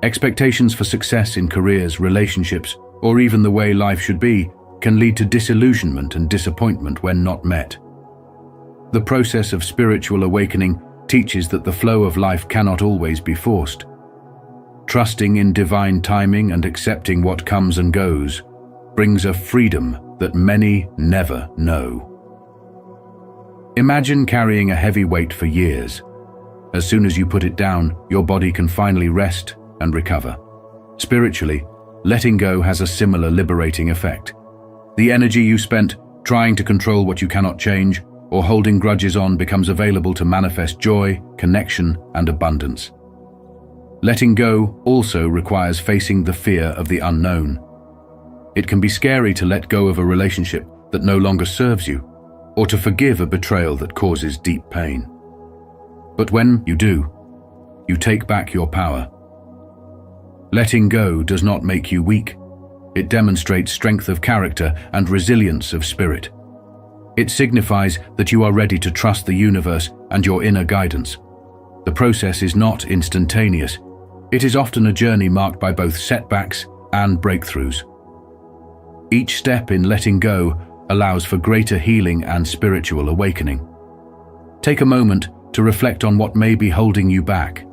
[SPEAKER 1] Expectations for success in careers, relationships, or even the way life should be can lead to disillusionment and disappointment when not met. The process of spiritual awakening teaches that the flow of life cannot always be forced. Trusting in divine timing and accepting what comes and goes brings a freedom that many never know. Imagine carrying a heavy weight for years. As soon as you put it down, your body can finally rest and recover. Spiritually, letting go has a similar liberating effect. The energy you spent trying to control what you cannot change or holding grudges on becomes available to manifest joy, connection, and abundance. Letting go also requires facing the fear of the unknown. It can be scary to let go of a relationship that no longer serves you, or to forgive a betrayal that causes deep pain. But when you do, you take back your power. Letting go does not make you weak. It demonstrates strength of character and resilience of spirit. It signifies that you are ready to trust the universe and your inner guidance. The process is not instantaneous. It is often a journey marked by both setbacks and breakthroughs. Each step in letting go allows for greater healing and spiritual awakening. Take a moment to reflect on what may be holding you back.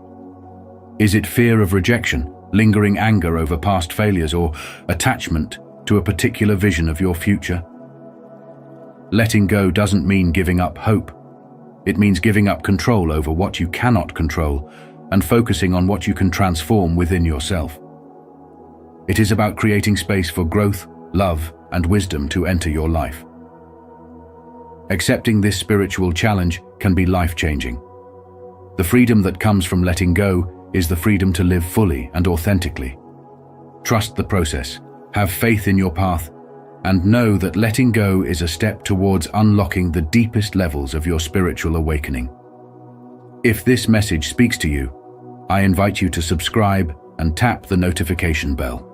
[SPEAKER 1] Is it fear of rejection, lingering anger over past failures, or attachment to a particular vision of your future? Letting go doesn't mean giving up hope. It means giving up control over what you cannot control and focusing on what you can transform within yourself. It is about creating space for growth, love, and wisdom to enter your life. Accepting this spiritual challenge can be life-changing. The freedom that comes from letting go is the freedom to live fully and authentically. Trust the process, have faith in your path, and know that letting go is a step towards unlocking the deepest levels of your spiritual awakening. If this message speaks to you, I invite you to subscribe and tap the notification bell.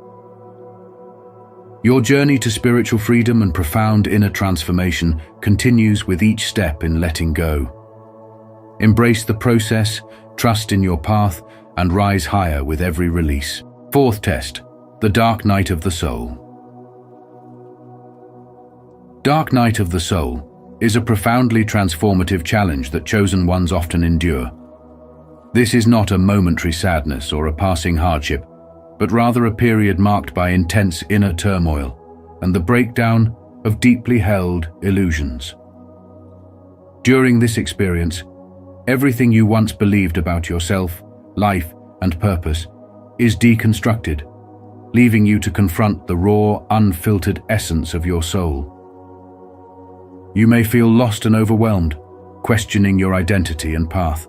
[SPEAKER 1] Your journey to spiritual freedom and profound inner transformation continues with each step in letting go. Embrace the process, trust in your path, and rise higher with every release. Fourth test, the dark night of the soul. Dark night of the soul is a profoundly transformative challenge that chosen ones often endure. This is not a momentary sadness or a passing hardship, but rather a period marked by intense inner turmoil and the breakdown of deeply held illusions. During this experience, everything you once believed about yourself, life, and purpose is deconstructed, leaving you to confront the raw, unfiltered essence of your soul. You may feel lost and overwhelmed, questioning your identity and path.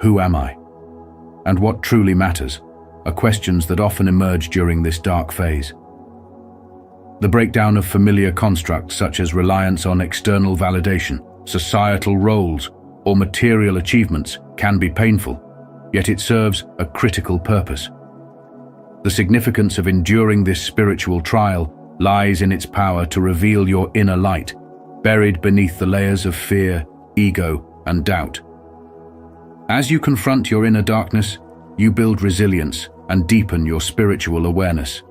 [SPEAKER 1] Who am I? And what truly matters are questions that often emerge during this dark phase. The breakdown of familiar constructs such as reliance on external validation, societal roles, or material achievements can be painful, yet it serves a critical purpose. The significance of enduring this spiritual trial lies in its power to reveal your inner light, buried beneath the layers of fear, ego, and doubt. As you confront your inner darkness, you build resilience and deepen your spiritual awareness.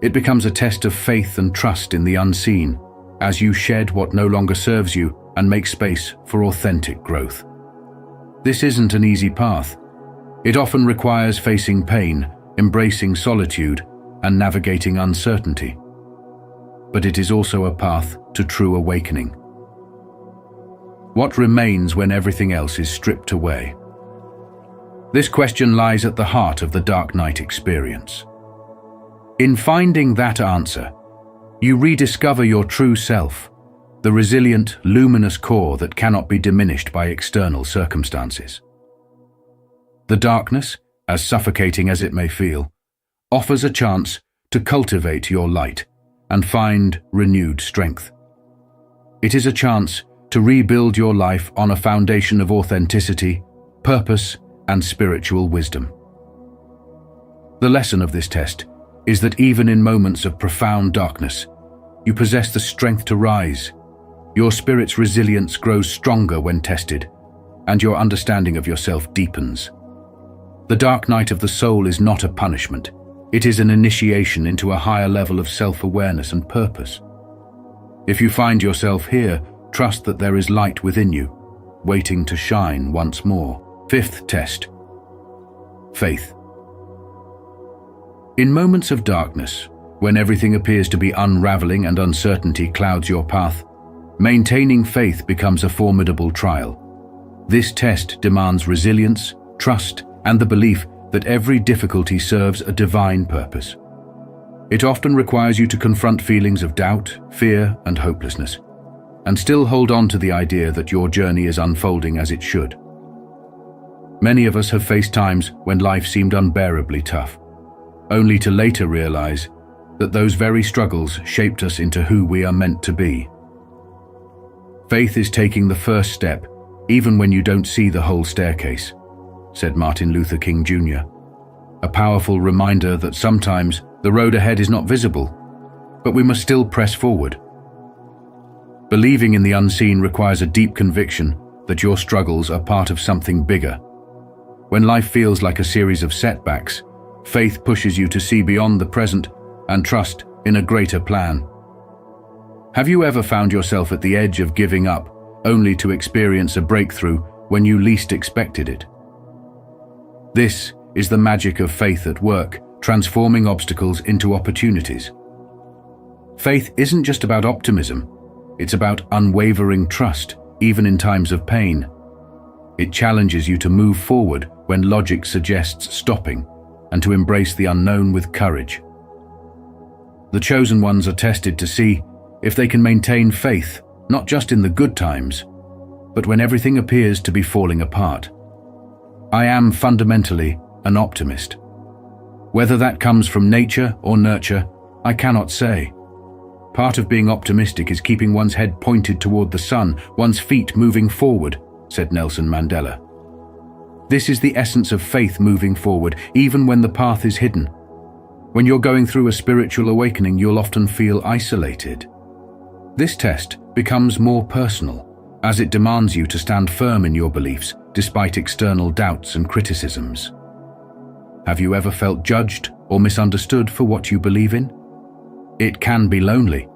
[SPEAKER 1] It becomes a test of faith and trust in the unseen, as you shed what no longer serves you and make space for authentic growth. This isn't an easy path. It often requires facing pain, embracing solitude, and navigating uncertainty. But it is also a path to true awakening. What remains when everything else is stripped away? This question lies at the heart of the dark night experience. In finding that answer, you rediscover your true self, the resilient, luminous core that cannot be diminished by external circumstances. The darkness, as suffocating as it may feel, offers a chance to cultivate your light and find renewed strength. It is a chance to rebuild your life on a foundation of authenticity, purpose, and spiritual wisdom. The lesson of this test is that even in moments of profound darkness, you possess the strength to rise. Your spirit's resilience grows stronger when tested, and your understanding of yourself deepens. The dark night of the soul is not a punishment. It is an initiation into a higher level of self-awareness and purpose. If you find yourself here, trust that there is light within you, waiting to shine once more. Fifth test. Faith. In moments of darkness, when everything appears to be unraveling and uncertainty clouds your path, maintaining faith becomes a formidable trial. This test demands resilience, trust, and the belief that every difficulty serves a divine purpose. It often requires you to confront feelings of doubt, fear, and hopelessness, and still hold on to the idea that your journey is unfolding as it should. Many of us have faced times when life seemed unbearably tough, only to later realize that those very struggles shaped us into who we are meant to be. Faith is taking the first step, even when you don't see the whole staircase, said Martin Luther King Jr., a powerful reminder that sometimes the road ahead is not visible, but we must still press forward. Believing in the unseen requires a deep conviction that your struggles are part of something bigger. When life feels like a series of setbacks, faith pushes you to see beyond the present and trust in a greater plan. Have you ever found yourself at the edge of giving up, only to experience a breakthrough when you least expected it? This is the magic of faith at work, transforming obstacles into opportunities. Faith isn't just about optimism, it's about unwavering trust, even in times of pain. It challenges you to move forward when logic suggests stopping, and to embrace the unknown with courage. The chosen ones are tested to see if they can maintain faith, not just in the good times, but when everything appears to be falling apart. I am fundamentally an optimist. Whether that comes from nature or nurture, I cannot say. Part of being optimistic is keeping one's head pointed toward the sun, one's feet moving forward, said Nelson Mandela. This is the essence of faith, moving forward, even when the path is hidden. When you're going through a spiritual awakening, you'll often feel isolated. This test becomes more personal, as it demands you to stand firm in your beliefs, despite external doubts and criticisms. Have you ever felt judged or misunderstood for what you believe in? It can be lonely,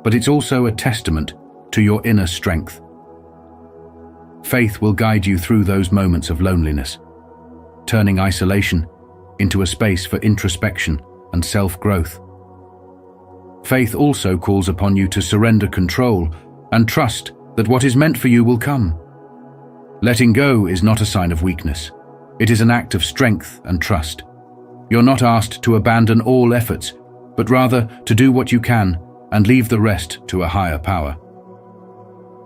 [SPEAKER 1] but it's also a testament to your inner strength. Faith will guide you through those moments of loneliness, turning isolation into a space for introspection and self-growth. Faith also calls upon you to surrender control and trust that what is meant for you will come. Letting go is not a sign of weakness. It is an act of strength and trust. You're not asked to abandon all efforts, but rather to do what you can and leave the rest to a higher power.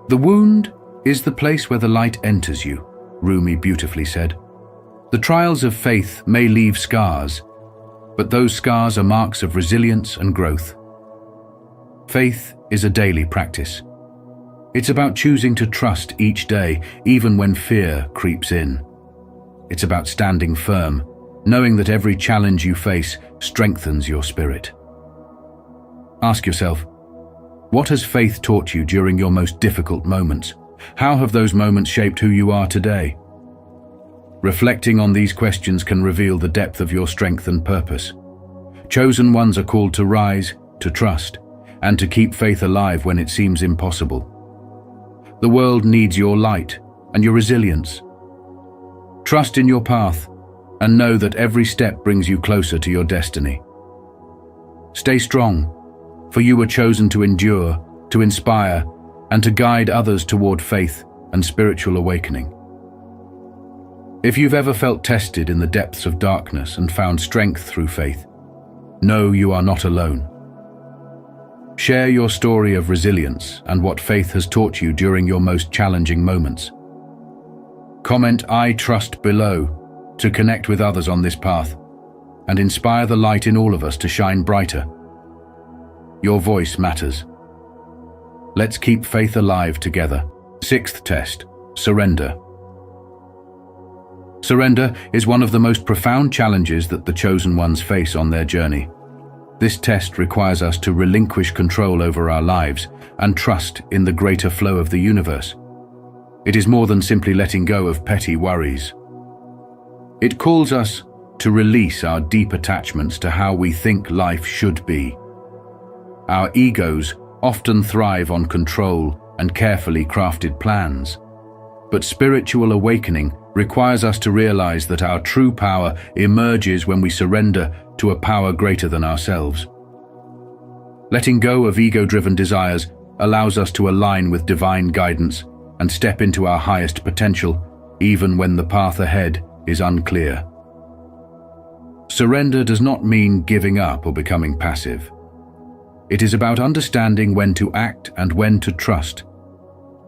[SPEAKER 1] The wound is the place where the light enters you, Rumi beautifully said. The trials of faith may leave scars, but those scars are marks of resilience and growth. Faith is a daily practice. It's about choosing to trust each day, even when fear creeps in. It's about standing firm, knowing that every challenge you face strengthens your spirit. Ask yourself, what has faith taught you during your most difficult moments? How have those moments shaped who you are today? Reflecting on these questions can reveal the depth of your strength and purpose. Chosen ones are called to rise, to trust, and to keep faith alive when it seems impossible. The world needs your light and your resilience. Trust in your path and know that every step brings you closer to your destiny. Stay strong, for you were chosen to endure, to inspire, and to guide others toward faith and spiritual awakening. If you've ever felt tested in the depths of darkness and found strength through faith, know you are not alone. Share your story of resilience and what faith has taught you during your most challenging moments. Comment "I trust" below to connect with others on this path and inspire the light in all of us to shine brighter. Your voice matters. Let's keep faith alive together. Sixth test, surrender. Surrender is one of the most profound challenges that the chosen ones face on their journey. This test requires us to relinquish control over our lives and trust in the greater flow of the universe. It is more than simply letting go of petty worries. It calls us to release our deep attachments to how we think life should be. Our egos often thrive on control and carefully crafted plans. But spiritual awakening requires us to realize that our true power emerges when we surrender to a power greater than ourselves. Letting go of ego-driven desires allows us to align with divine guidance and step into our highest potential, even when the path ahead is unclear. Surrender does not mean giving up or becoming passive. It is about understanding when to act and when to trust.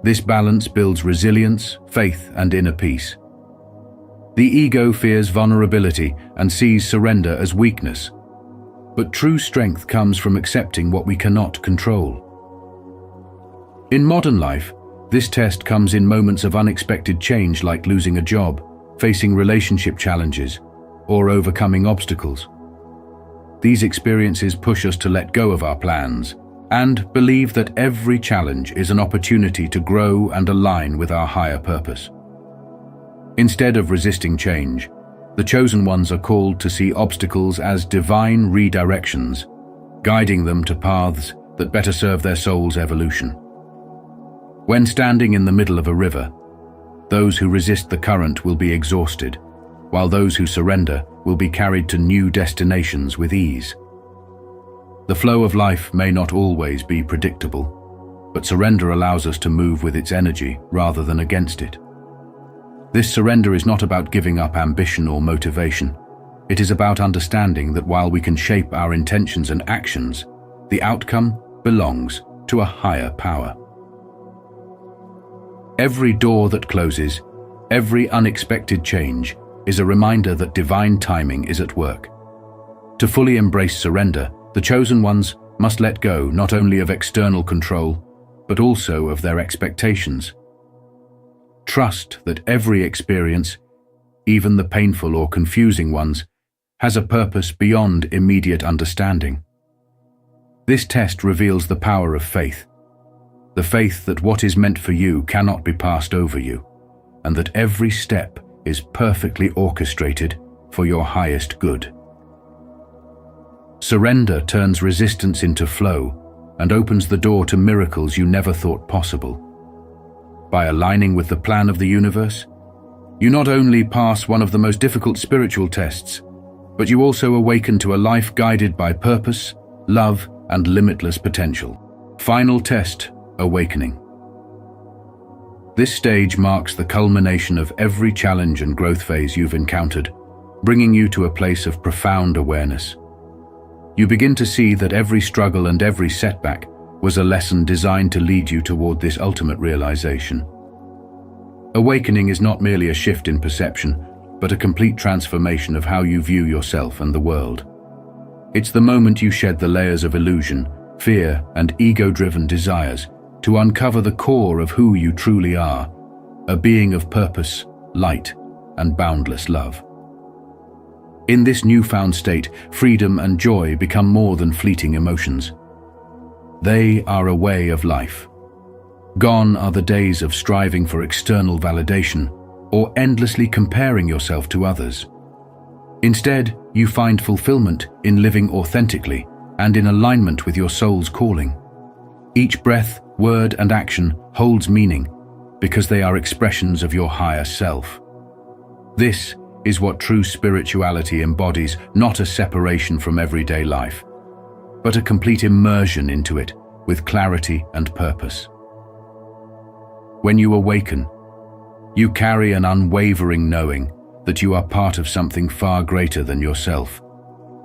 [SPEAKER 1] This balance builds resilience, faith, and inner peace. The ego fears vulnerability and sees surrender as weakness. But true strength comes from accepting what we cannot control. In modern life, this test comes in moments of unexpected change, like losing a job, facing relationship challenges, or overcoming obstacles. These experiences push us to let go of our plans and believe that every challenge is an opportunity to grow and align with our higher purpose. Instead of resisting change, the chosen ones are called to see obstacles as divine redirections, guiding them to paths that better serve their soul's evolution. When standing in the middle of a river, those who resist the current will be exhausted, while those who surrender will be carried to new destinations with ease. The flow of life may not always be predictable, but surrender allows us to move with its energy rather than against it. This surrender is not about giving up ambition or motivation. It is about understanding that while we can shape our intentions and actions, the outcome belongs to a higher power. Every door that closes, every unexpected change, is a reminder that divine timing is at work. To fully embrace surrender, the chosen ones must let go not only of external control, but also of their expectations. Trust that every experience, even the painful or confusing ones, has a purpose beyond immediate understanding. This test reveals the power of faith, the faith that what is meant for you cannot be passed over you, and that every step is perfectly orchestrated for your highest good. Surrender turns resistance into flow and opens the door to miracles you never thought possible. By aligning with the plan of the universe, you not only pass one of the most difficult spiritual tests, but you also awaken to a life guided by purpose, love, and limitless potential. Final test, awakening. This stage marks the culmination of every challenge and growth phase you've encountered, bringing you to a place of profound awareness. You begin to see that every struggle and every setback was a lesson designed to lead you toward this ultimate realization. Awakening is not merely a shift in perception, but a complete transformation of how you view yourself and the world. It's the moment you shed the layers of illusion, fear, and ego-driven desires to uncover the core of who you truly are, a being of purpose, light, and boundless love. In this newfound state, freedom and joy become more than fleeting emotions. They are a way of life. Gone are the days of striving for external validation or endlessly comparing yourself to others. Instead, you find fulfillment in living authentically and in alignment with your soul's calling. Each breath, word, and action holds meaning because they are expressions of your higher self. This is what true spirituality embodies, not a separation from everyday life, but a complete immersion into it with clarity and purpose. When you awaken, you carry an unwavering knowing that you are part of something far greater than yourself,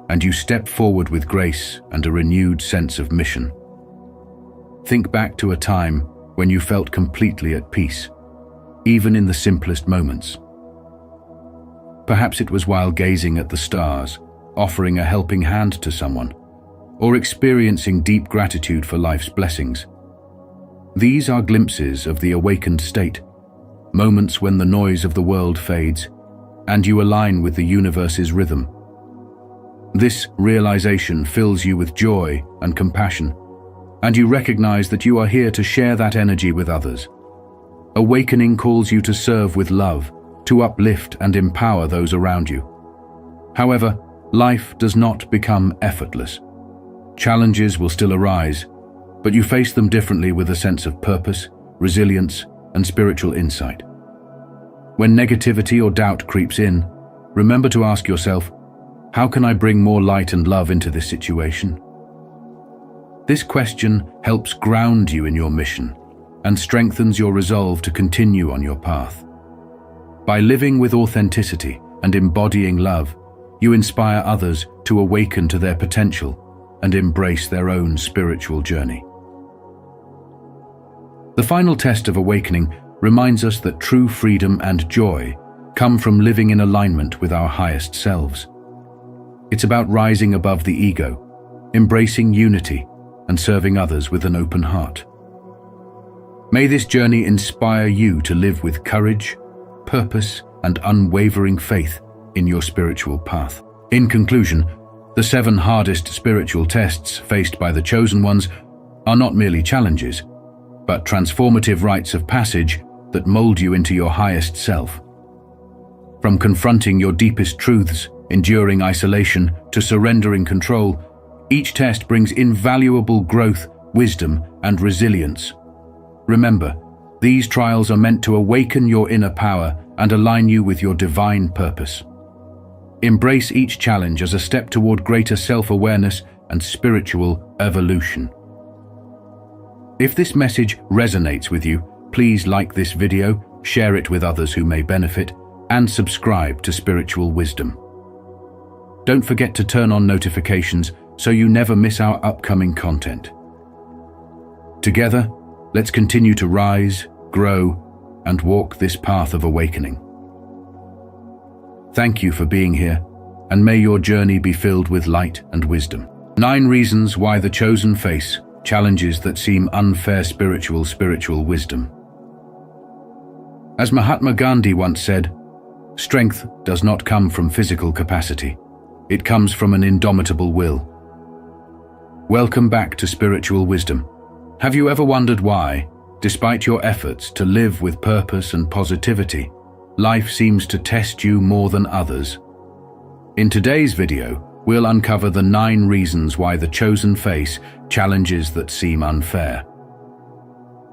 [SPEAKER 1] and you step forward with grace and a renewed sense of mission. Think back to a time when you felt completely at peace, even in the simplest moments. Perhaps it was while gazing at the stars, offering a helping hand to someone, or experiencing deep gratitude for life's blessings. These are glimpses of the awakened state, moments when the noise of the world fades and you align with the universe's rhythm. This realization fills you with joy and compassion, and you recognize that you are here to share that energy with others. Awakening calls you to serve with love, to uplift and empower those around you. However, life does not become effortless. Challenges will still arise, but you face them differently with a sense of purpose, resilience, and spiritual insight. When negativity or doubt creeps in, remember to ask yourself, how can I bring more light and love into this situation? This question helps ground you in your mission and strengthens your resolve to continue on your path. By living with authenticity and embodying love, you inspire others to awaken to their potential and embrace their own spiritual journey. The final test of awakening reminds us that true freedom and joy come from living in alignment with our highest selves. It's about rising above the ego, embracing unity, and serving others with an open heart. May this journey inspire you to live with courage, purpose, and unwavering faith in your spiritual path. In conclusion, the 7 hardest spiritual tests faced by the chosen ones are not merely challenges, but transformative rites of passage that mold you into your highest self. From confronting your deepest truths, enduring isolation, to surrendering control, each test brings invaluable growth, wisdom, and resilience. Remember, these trials are meant to awaken your inner power and align you with your divine purpose. Embrace each challenge as a step toward greater self-awareness and spiritual evolution. If this message resonates with you, please like this video, share it with others who may benefit, and subscribe to Spiritual Wisdom. Don't forget to turn on notifications so you never miss our upcoming content. Together, let's continue to rise, grow, and walk this path of awakening. Thank you for being here, and may your journey be filled with light and wisdom. 9 reasons why the chosen face challenges that seem unfair. Spiritual wisdom. As Mahatma Gandhi once said, strength does not come from physical capacity. It comes from an indomitable will. Welcome back to Spiritual Wisdom. Have you ever wondered why, despite your efforts to live with purpose and positivity, life seems to test you more than others? In today's video, we'll uncover the 9 reasons why the chosen face challenges that seem unfair.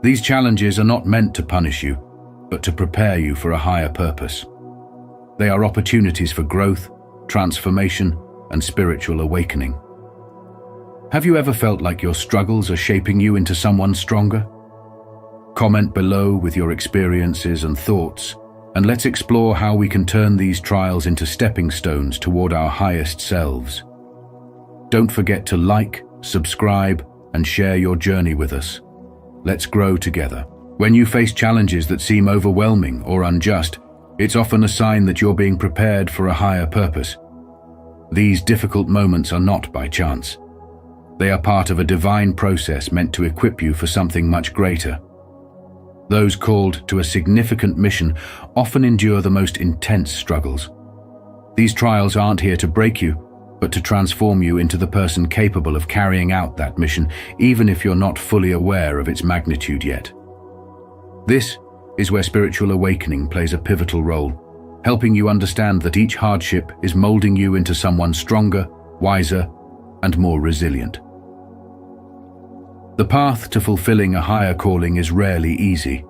[SPEAKER 1] These challenges are not meant to punish you, but to prepare you for a higher purpose. They are opportunities for growth, transformation, and spiritual awakening. Have you ever felt like your struggles are shaping you into someone stronger? Comment below with your experiences and thoughts, and let's explore how we can turn these trials into stepping stones toward our highest selves. Don't forget to like, subscribe, and share your journey with us. Let's grow together. When you face challenges that seem overwhelming or unjust, it's often a sign that you're being prepared for a higher purpose. These difficult moments are not by chance. They are part of a divine process meant to equip you for something much greater. Those called to a significant mission often endure the most intense struggles. These trials aren't here to break you, but to transform you into the person capable of carrying out that mission, even if you're not fully aware of its magnitude yet. This is where spiritual awakening plays a pivotal role, helping you understand that each hardship is molding you into someone stronger, wiser, and more resilient. The path to fulfilling a higher calling is rarely easy.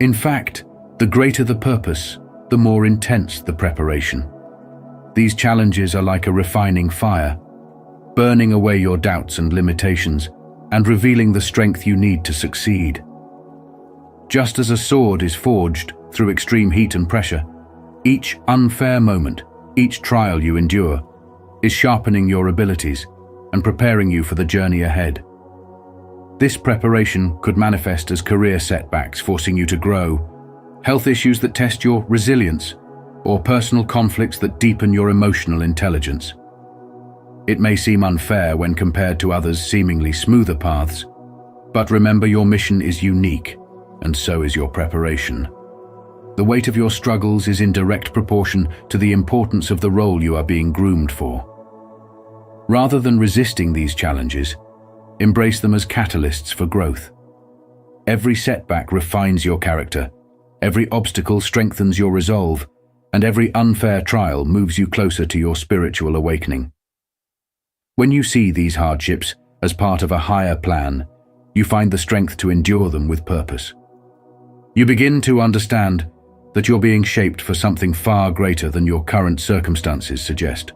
[SPEAKER 1] In fact, the greater the purpose, the more intense the preparation. These challenges are like a refining fire, burning away your doubts and limitations, and revealing the strength you need to succeed. Just as a sword is forged through extreme heat and pressure, each unfair moment, each trial you endure, is sharpening your abilities and preparing you for the journey ahead. This preparation could manifest as career setbacks forcing you to grow, health issues that test your resilience, or personal conflicts that deepen your emotional intelligence. It may seem unfair when compared to others' seemingly smoother paths, but remember your mission is unique, and so is your preparation. The weight of your struggles is in direct proportion to the importance of the role you are being groomed for. Rather than resisting these challenges, embrace them as catalysts for growth. Every setback refines your character, every obstacle strengthens your resolve, and every unfair trial moves you closer to your spiritual awakening. When you see these hardships as part of a higher plan, you find the strength to endure them with purpose. You begin to understand that you're being shaped for something far greater than your current circumstances suggest.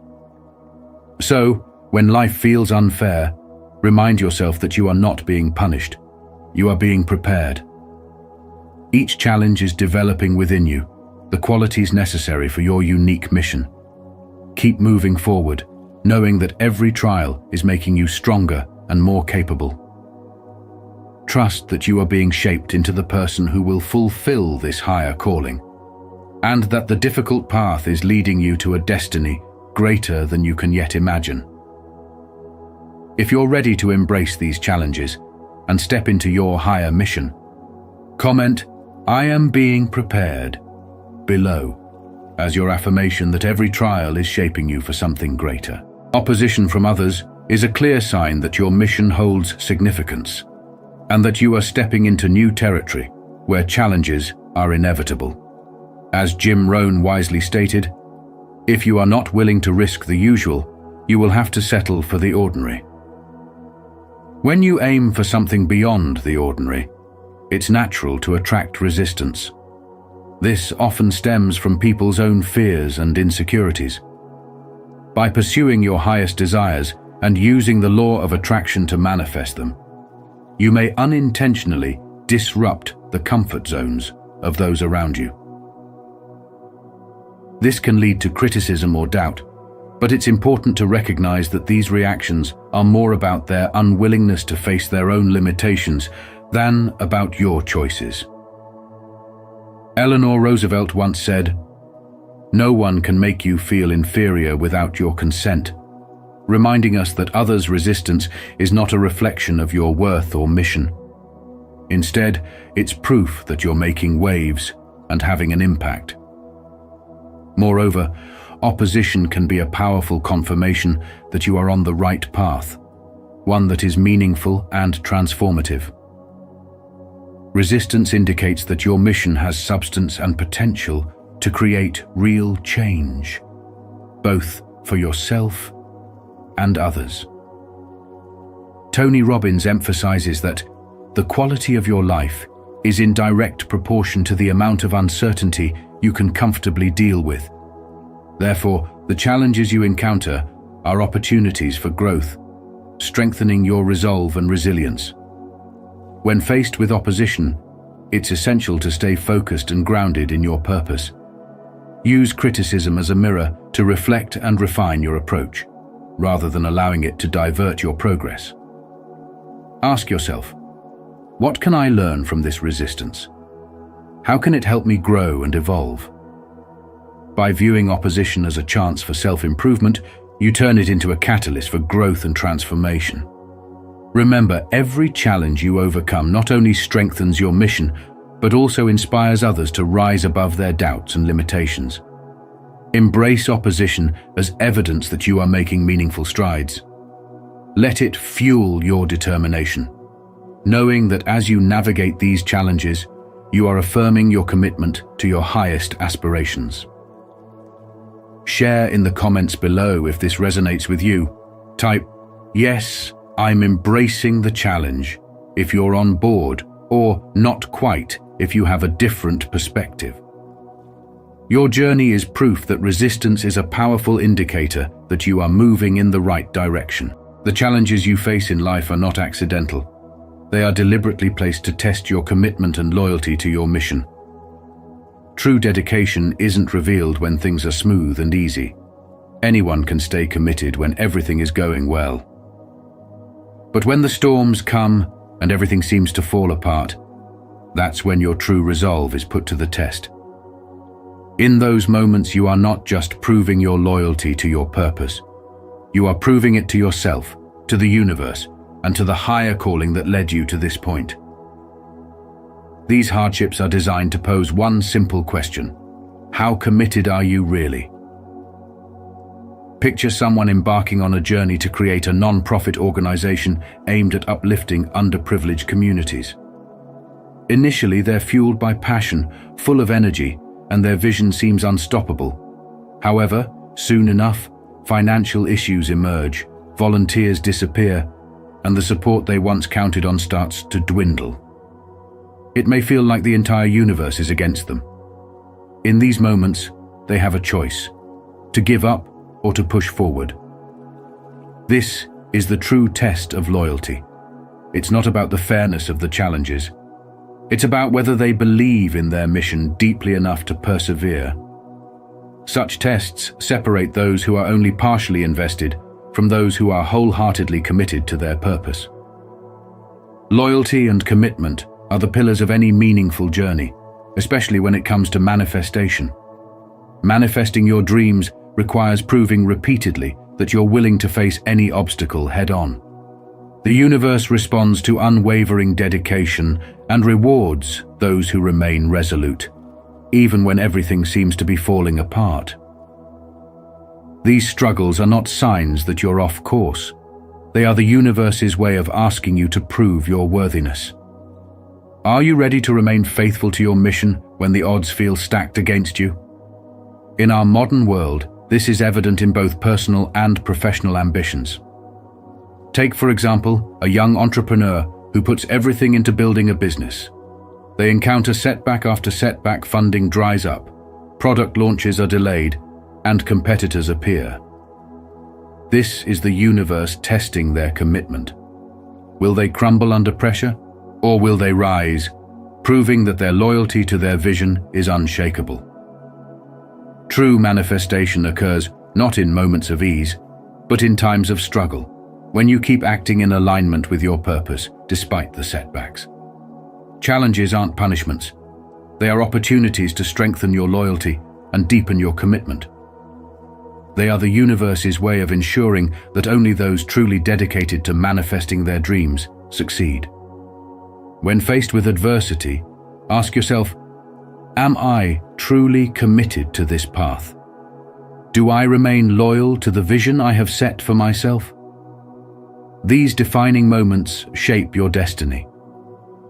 [SPEAKER 1] So, when life feels unfair, remind yourself that you are not being punished. You are being prepared. Each challenge is developing within you the qualities necessary for your unique mission. Keep moving forward, knowing that every trial is making you stronger and more capable. Trust that you are being shaped into the person who will fulfill this higher calling, and that the difficult path is leading you to a destiny greater than you can yet imagine. If you're ready to embrace these challenges and step into your higher mission, comment, "I am being prepared," below, as your affirmation that every trial is shaping you for something greater. Opposition from others is a clear sign that your mission holds significance, and that you are stepping into new territory where challenges are inevitable. As Jim Rohn wisely stated, if you are not willing to risk the usual, you will have to settle for the ordinary. When you aim for something beyond the ordinary, it's natural to attract resistance. This often stems from people's own fears and insecurities. By pursuing your highest desires and using the law of attraction to manifest them, you may unintentionally disrupt the comfort zones of those around you. This can lead to criticism or doubt, but it's important to recognize that these reactions are more about their unwillingness to face their own limitations than about your choices. Eleanor Roosevelt once said, "No one can make you feel inferior without your consent," reminding us that others' resistance is not a reflection of your worth or mission. Instead, it's proof that you're making waves and having an impact. Moreover, opposition can be a powerful confirmation that you are on the right path, one that is meaningful and transformative. Resistance indicates that your mission has substance and potential to create real change, both for yourself and others. Tony Robbins emphasizes that the quality of your life is in direct proportion to the amount of uncertainty you can comfortably deal with. Therefore, the challenges you encounter are opportunities for growth, strengthening your resolve and resilience. When faced with opposition, it's essential to stay focused and grounded in your purpose. Use criticism as a mirror to reflect and refine your approach, rather than allowing it to divert your progress. Ask yourself, what can I learn from this resistance? How can it help me grow and evolve? By viewing opposition as a chance for self-improvement, you turn it into a catalyst for growth and transformation. Remember, every challenge you overcome not only strengthens your mission, but also inspires others to rise above their doubts and limitations. Embrace opposition as evidence that you are making meaningful strides. Let it fuel your determination, knowing that as you navigate these challenges, you are affirming your commitment to your highest aspirations. Share in the comments below if this resonates with you. Type, "Yes, I'm embracing the challenge," if you're on board, or "Not quite," if you have a different perspective. Your journey is proof that resistance is a powerful indicator that you are moving in the right direction. The challenges you face in life are not accidental. They are deliberately placed to test your commitment and loyalty to your mission. True dedication isn't revealed when things are smooth and easy. Anyone can stay committed when everything is going well. But when the storms come and everything seems to fall apart, that's when your true resolve is put to the test. In those moments, you are not just proving your loyalty to your purpose. You are proving it to yourself, to the universe, and to the higher calling that led you to this point. These hardships are designed to pose one simple question: how committed are you really? Picture someone embarking on a journey to create a non-profit organization aimed at uplifting underprivileged communities. Initially, they're fueled by passion, full of energy, and their vision seems unstoppable. However, soon enough, financial issues emerge, volunteers disappear, and the support they once counted on starts to dwindle. It may feel like the entire universe is against them. In these moments, they have a choice: to give up or to push forward. This is the true test of loyalty. It's not about the fairness of the challenges. It's about whether they believe in their mission deeply enough to persevere. Such tests separate those who are only partially invested from those who are wholeheartedly committed to their purpose. Loyalty and commitment are the pillars of any meaningful journey, especially when it comes to manifestation. Manifesting your dreams requires proving repeatedly that you're willing to face any obstacle head-on. The universe responds to unwavering dedication and rewards those who remain resolute, even when everything seems to be falling apart. These struggles are not signs that you're off course. They are the universe's way of asking you to prove your worthiness. Are you ready to remain faithful to your mission when the odds feel stacked against you? In our modern world, this is evident in both personal and professional ambitions. Take, for example, a young entrepreneur who puts everything into building a business. They encounter setback after setback, funding dries up, product launches are delayed, and competitors appear. This is the universe testing their commitment. Will they crumble under pressure, or will they rise, proving that their loyalty to their vision is unshakable? True manifestation occurs not in moments of ease, but in times of struggle, when you keep acting in alignment with your purpose despite the setbacks. Challenges aren't punishments. They are opportunities to strengthen your loyalty and deepen your commitment. They are the universe's way of ensuring that only those truly dedicated to manifesting their dreams succeed. When faced with adversity, ask yourself, am I truly committed to this path? Do I remain loyal to the vision I have set for myself? These defining moments shape your destiny.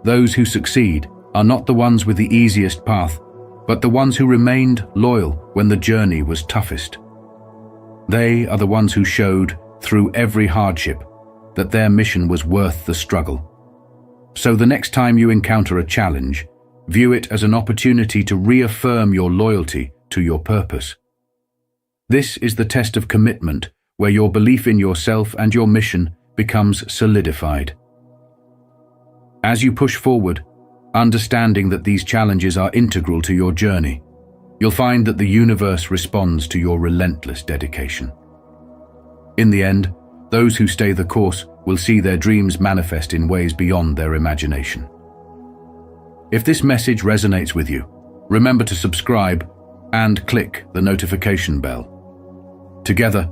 [SPEAKER 1] Those who succeed are not the ones with the easiest path, but the ones who remained loyal when the journey was toughest. They are the ones who showed, through every hardship, that their mission was worth the struggle. So the next time you encounter a challenge, view it as an opportunity to reaffirm your loyalty to your purpose. This is the test of commitment, where your belief in yourself and your mission becomes solidified. As you push forward, understanding that these challenges are integral to your journey, you'll find that the universe responds to your relentless dedication. In the end, those who stay the course will see their dreams manifest in ways beyond their imagination. If this message resonates with you, remember to subscribe and click the notification bell. Together,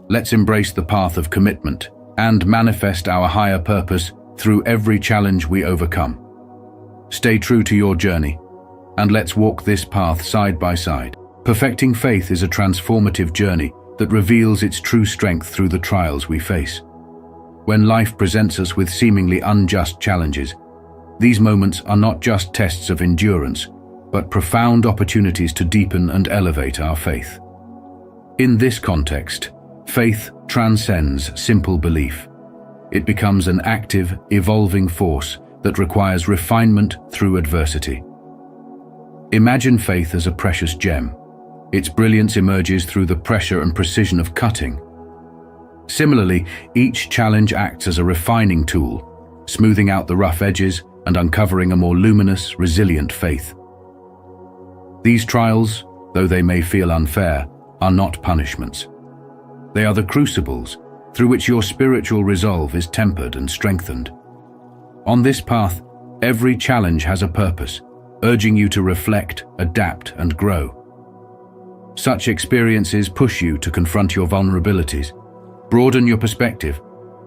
[SPEAKER 1] let's embrace the path of commitment and manifest our higher purpose through every challenge we overcome. Stay true to your journey, and let's walk this path side by side. Perfecting faith is a transformative journey that reveals its true strength through the trials we face. When life presents us with seemingly unjust challenges, these moments are not just tests of endurance, but profound opportunities to deepen and elevate our faith. In this context, faith transcends simple belief. It becomes an active, evolving force that requires refinement through adversity. Imagine faith as a precious gem. Its brilliance emerges through the pressure and precision of cutting. Similarly, each challenge acts as a refining tool, smoothing out the rough edges and uncovering a more luminous, resilient faith. These trials, though they may feel unfair, are not punishments. They are the crucibles through which your spiritual resolve is tempered and strengthened. On this path, every challenge has a purpose, urging you to reflect, adapt, and grow. Such experiences push you to confront your vulnerabilities, broaden your perspective,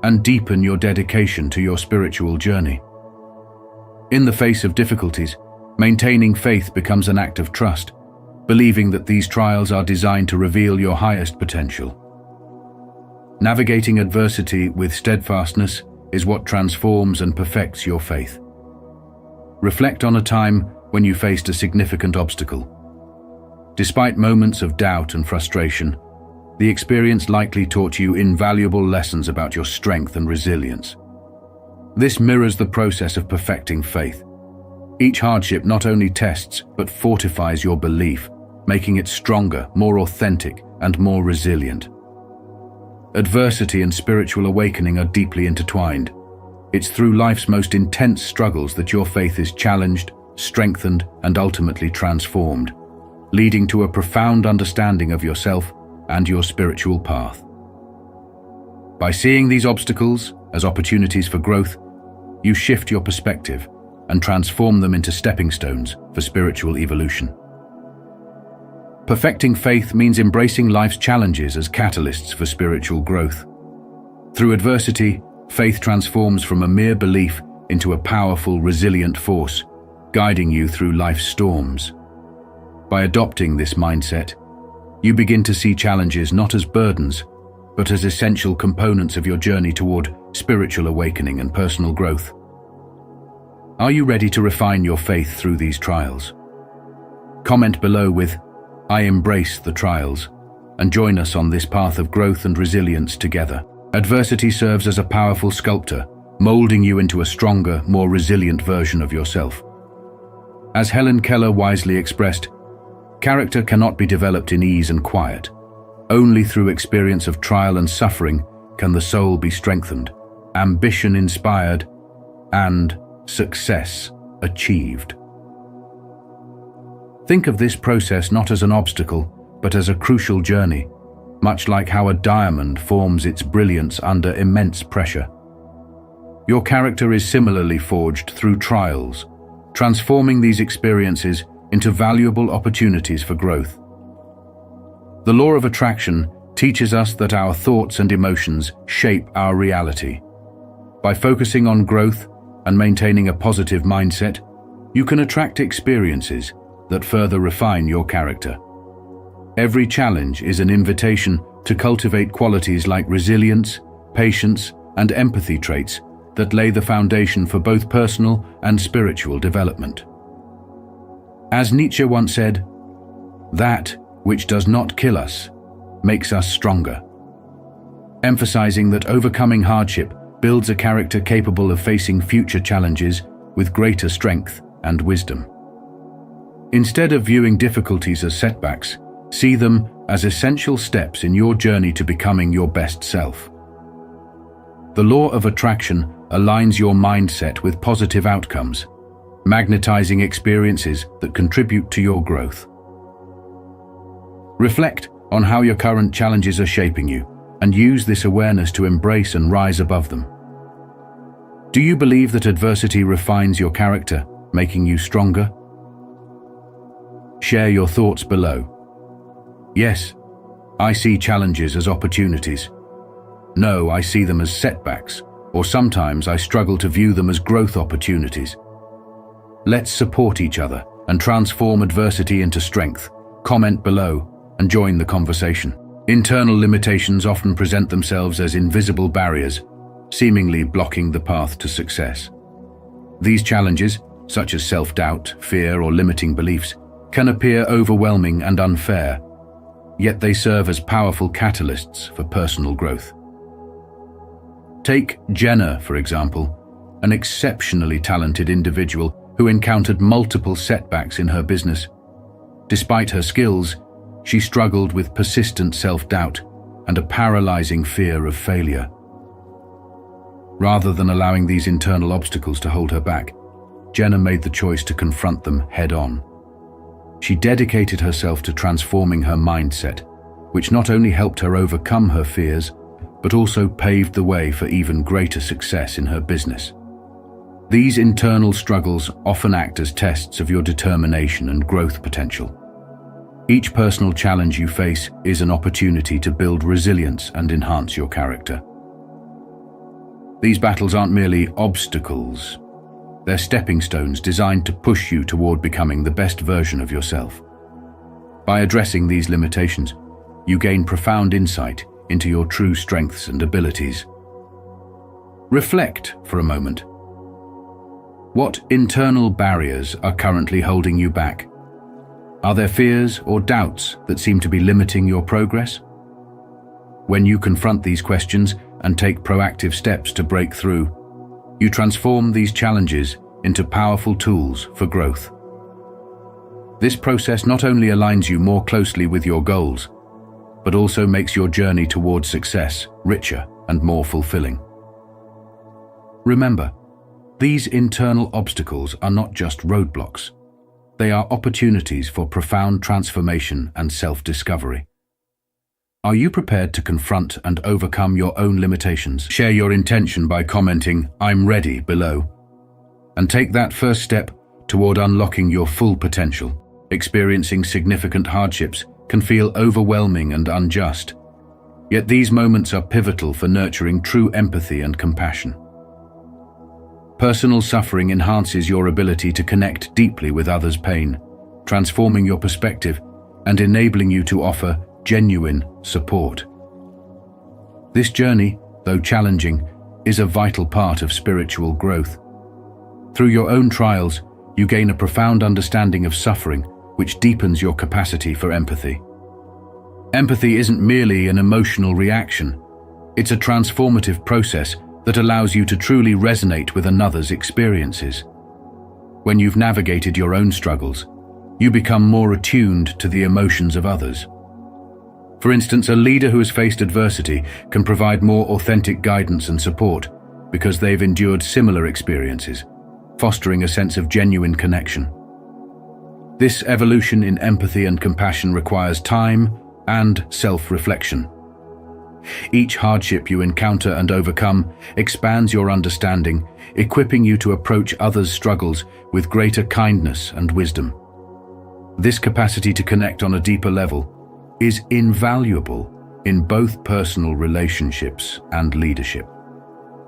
[SPEAKER 1] and deepen your dedication to your spiritual journey. In the face of difficulties, maintaining faith becomes an act of trust, believing that these trials are designed to reveal your highest potential. Navigating adversity with steadfastness is what transforms and perfects your faith. Reflect on a time when you faced a significant obstacle. Despite moments of doubt and frustration, the experience likely taught you invaluable lessons about your strength and resilience. This mirrors the process of perfecting faith. Each hardship not only tests but fortifies your belief, making it stronger, more authentic, and more resilient. Adversity and spiritual awakening are deeply intertwined. It's through life's most intense struggles that your faith is challenged, strengthened, and ultimately transformed, leading to a profound understanding of yourself and your spiritual path. By seeing these obstacles as opportunities for growth, you shift your perspective and transform them into stepping stones for spiritual evolution. Perfecting faith means embracing life's challenges as catalysts for spiritual growth. Through adversity, faith transforms from a mere belief into a powerful, resilient force, guiding you through life's storms. By adopting this mindset, you begin to see challenges not as burdens, but as essential components of your journey toward spiritual awakening and personal growth. Are you ready to refine your faith through these trials? Comment below with, "I embrace the trials," and join us on this path of growth and resilience together. Adversity serves as a powerful sculptor, molding you into a stronger, more resilient version of yourself. As Helen Keller wisely expressed, character cannot be developed in ease and quiet. Only through experience of trial and suffering can the soul be strengthened, ambition inspired, and success achieved. Think of this process not as an obstacle, but as a crucial journey, much like how a diamond forms its brilliance under immense pressure. Your character is similarly forged through trials, transforming these experiences into valuable opportunities for growth. The law of attraction teaches us that our thoughts and emotions shape our reality. By focusing on growth and maintaining a positive mindset, you can attract experiences that further refine your character. Every challenge is an invitation to cultivate qualities like resilience, patience, and empathy traits that lay the foundation for both personal and spiritual development. As Nietzsche once said, "That which does not kill us makes us stronger," emphasizing that overcoming hardship builds a character capable of facing future challenges with greater strength and wisdom. Instead of viewing difficulties as setbacks, see them as essential steps in your journey to becoming your best self. The law of attraction aligns your mindset with positive outcomes, magnetizing experiences that contribute to your growth. Reflect on how your current challenges are shaping you, and use this awareness to embrace and rise above them. Do you believe that adversity refines your character, making you stronger? Share your thoughts below. Yes, I see challenges as opportunities. No, I see them as setbacks, or sometimes I struggle to view them as growth opportunities. Let's support each other and transform adversity into strength. Comment below and join the conversation. Internal limitations often present themselves as invisible barriers, seemingly blocking the path to success. These challenges, such as self-doubt, fear, or limiting beliefs, can appear overwhelming and unfair, yet they serve as powerful catalysts for personal growth. Take Jenna, for example, an exceptionally talented individual who encountered multiple setbacks in her business. Despite her skills, she struggled with persistent self-doubt and a paralyzing fear of failure. Rather than allowing these internal obstacles to hold her back, Jenna made the choice to confront them head-on. She dedicated herself to transforming her mindset, which not only helped her overcome her fears, but also paved the way for even greater success in her business. These internal struggles often act as tests of your determination and growth potential. Each personal challenge you face is an opportunity to build resilience and enhance your character. These battles aren't merely obstacles. They're stepping stones designed to push you toward becoming the best version of yourself. By addressing these limitations, you gain profound insight into your true strengths and abilities. Reflect for a moment. What internal barriers are currently holding you back? Are there fears or doubts that seem to be limiting your progress? When you confront these questions and take proactive steps to break through, you transform these challenges into powerful tools for growth. This process not only aligns you more closely with your goals, but also makes your journey towards success richer and more fulfilling. Remember, these internal obstacles are not just roadblocks. They are opportunities for profound transformation and self-discovery. Are you prepared to confront and overcome your own limitations? Share your intention by commenting, "I'm ready," below. And take that first step toward unlocking your full potential. Experiencing significant hardships can feel overwhelming and unjust. Yet these moments are pivotal for nurturing true empathy and compassion. Personal suffering enhances your ability to connect deeply with others' pain, transforming your perspective and enabling you to offer genuine support. This journey, though challenging, is a vital part of spiritual growth. Through your own trials, you gain a profound understanding of suffering, which deepens your capacity for empathy. Empathy isn't merely an emotional reaction. It's a transformative process that allows you to truly resonate with another's experiences. When you've navigated your own struggles, you become more attuned to the emotions of others. For instance, a leader who has faced adversity can provide more authentic guidance and support because they've endured similar experiences, fostering a sense of genuine connection. This evolution in empathy and compassion requires time and self-reflection. Each hardship you encounter and overcome expands your understanding, equipping you to approach others' struggles with greater kindness and wisdom. This capacity to connect on a deeper level is invaluable in both personal relationships and leadership.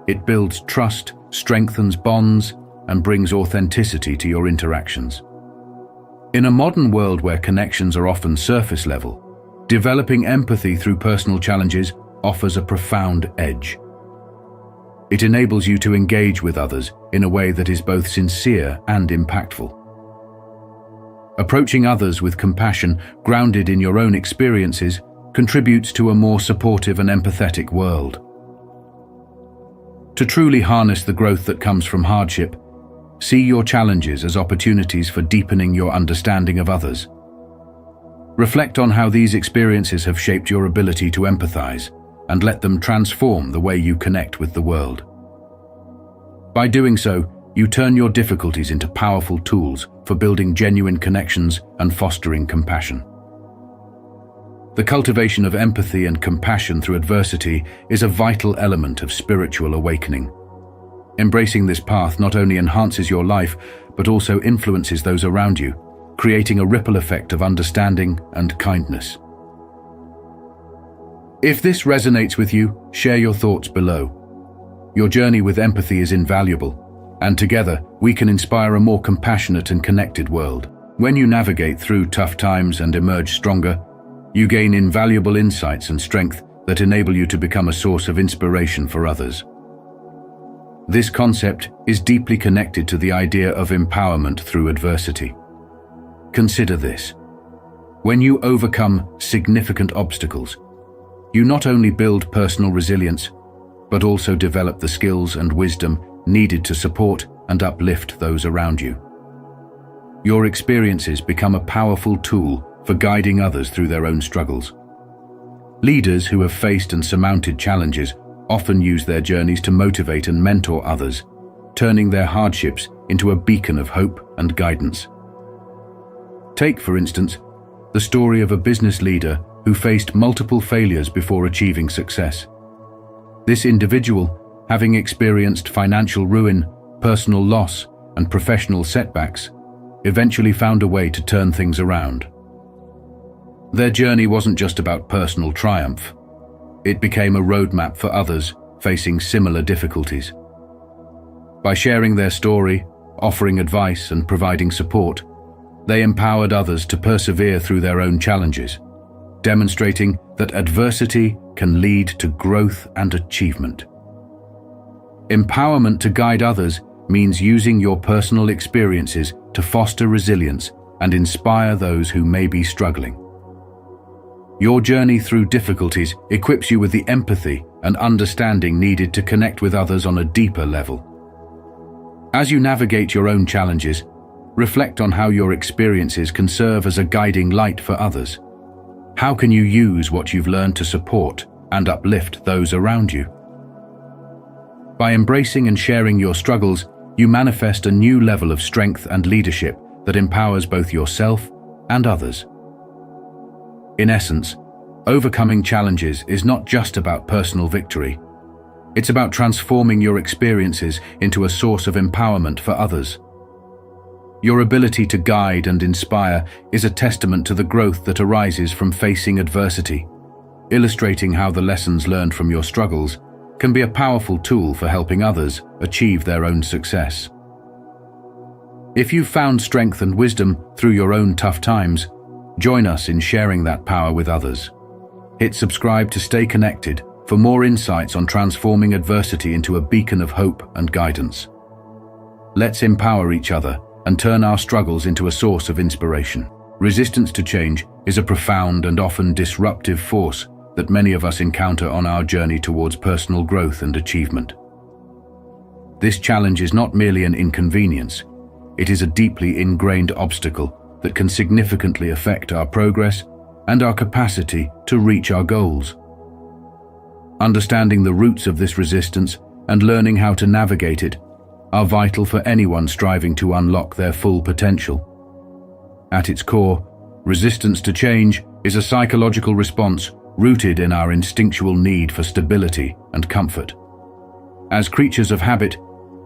[SPEAKER 1] It builds trust, strengthens bonds, and brings authenticity to your interactions. In a modern world where connections are often surface level, developing empathy through personal challenges offers a profound edge. It enables you to engage with others in a way that is both sincere and impactful. Approaching others with compassion, grounded in your own experiences, contributes to a more supportive and empathetic world. To truly harness the growth that comes from hardship, see your challenges as opportunities for deepening your understanding of others. Reflect on how these experiences have shaped your ability to empathize, and let them transform the way you connect with the world. By doing so, you turn your difficulties into powerful tools for building genuine connections and fostering compassion. The cultivation of empathy and compassion through adversity is a vital element of spiritual awakening. Embracing this path not only enhances your life, but also influences those around you, creating a ripple effect of understanding and kindness. If this resonates with you, share your thoughts below. Your journey with empathy is invaluable, and together we can inspire a more compassionate and connected world. When you navigate through tough times and emerge stronger, you gain invaluable insights and strength that enable you to become a source of inspiration for others. This concept is deeply connected to the idea of empowerment through adversity. Consider this. When you overcome significant obstacles, you not only build personal resilience, but also develop the skills and wisdom needed to support and uplift those around you. Your experiences become a powerful tool for guiding others through their own struggles. Leaders who have faced and surmounted challenges often use their journeys to motivate and mentor others, turning their hardships into a beacon of hope and guidance. Take, for instance, the story of a business leader who faced multiple failures before achieving success. This individual, having experienced financial ruin, personal loss, and professional setbacks, eventually found a way to turn things around. Their journey wasn't just about personal triumph. It became a roadmap for others facing similar difficulties. By sharing their story, offering advice and providing support, they empowered others to persevere through their own challenges, demonstrating that adversity can lead to growth and achievement. Empowerment to guide others means using your personal experiences to foster resilience and inspire those who may be struggling. Your journey through difficulties equips you with the empathy and understanding needed to connect with others on a deeper level. As you navigate your own challenges, reflect on how your experiences can serve as a guiding light for others. How can you use what you've learned to support and uplift those around you? By embracing and sharing your struggles, you manifest a new level of strength and leadership that empowers both yourself and others. In essence, overcoming challenges is not just about personal victory. It's about transforming your experiences into a source of empowerment for others. Your ability to guide and inspire is a testament to the growth that arises from facing adversity, illustrating how the lessons learned from your struggles can be a powerful tool for helping others achieve their own success. If you've found strength and wisdom through your own tough times, join us in sharing that power with others. Hit subscribe to stay connected for more insights on transforming adversity into a beacon of hope and guidance. Let's empower each other and turn our struggles into a source of inspiration. Resistance to change is a profound and often disruptive force that many of us encounter on our journey towards personal growth and achievement. This challenge is not merely an inconvenience, it is a deeply ingrained obstacle that can significantly affect our progress and our capacity to reach our goals. Understanding the roots of this resistance and learning how to navigate it are vital for anyone striving to unlock their full potential. At its core, resistance to change is a psychological response rooted in our instinctual need for stability and comfort. As creatures of habit,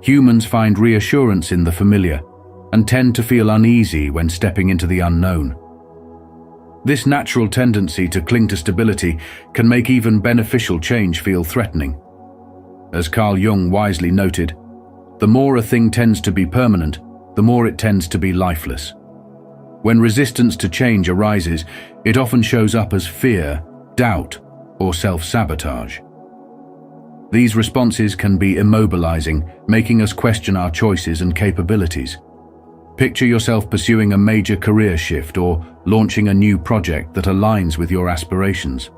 [SPEAKER 1] humans find reassurance in the familiar and tend to feel uneasy when stepping into the unknown. This natural tendency to cling to stability can make even beneficial change feel threatening. As Carl Jung wisely noted, the more a thing tends to be permanent, the more it tends to be lifeless. When resistance to change arises, it often shows up as fear, doubt, or self-sabotage. These responses can be immobilizing, making us question our choices and capabilities. Picture yourself pursuing a major career shift or launching a new project that aligns with your aspirations.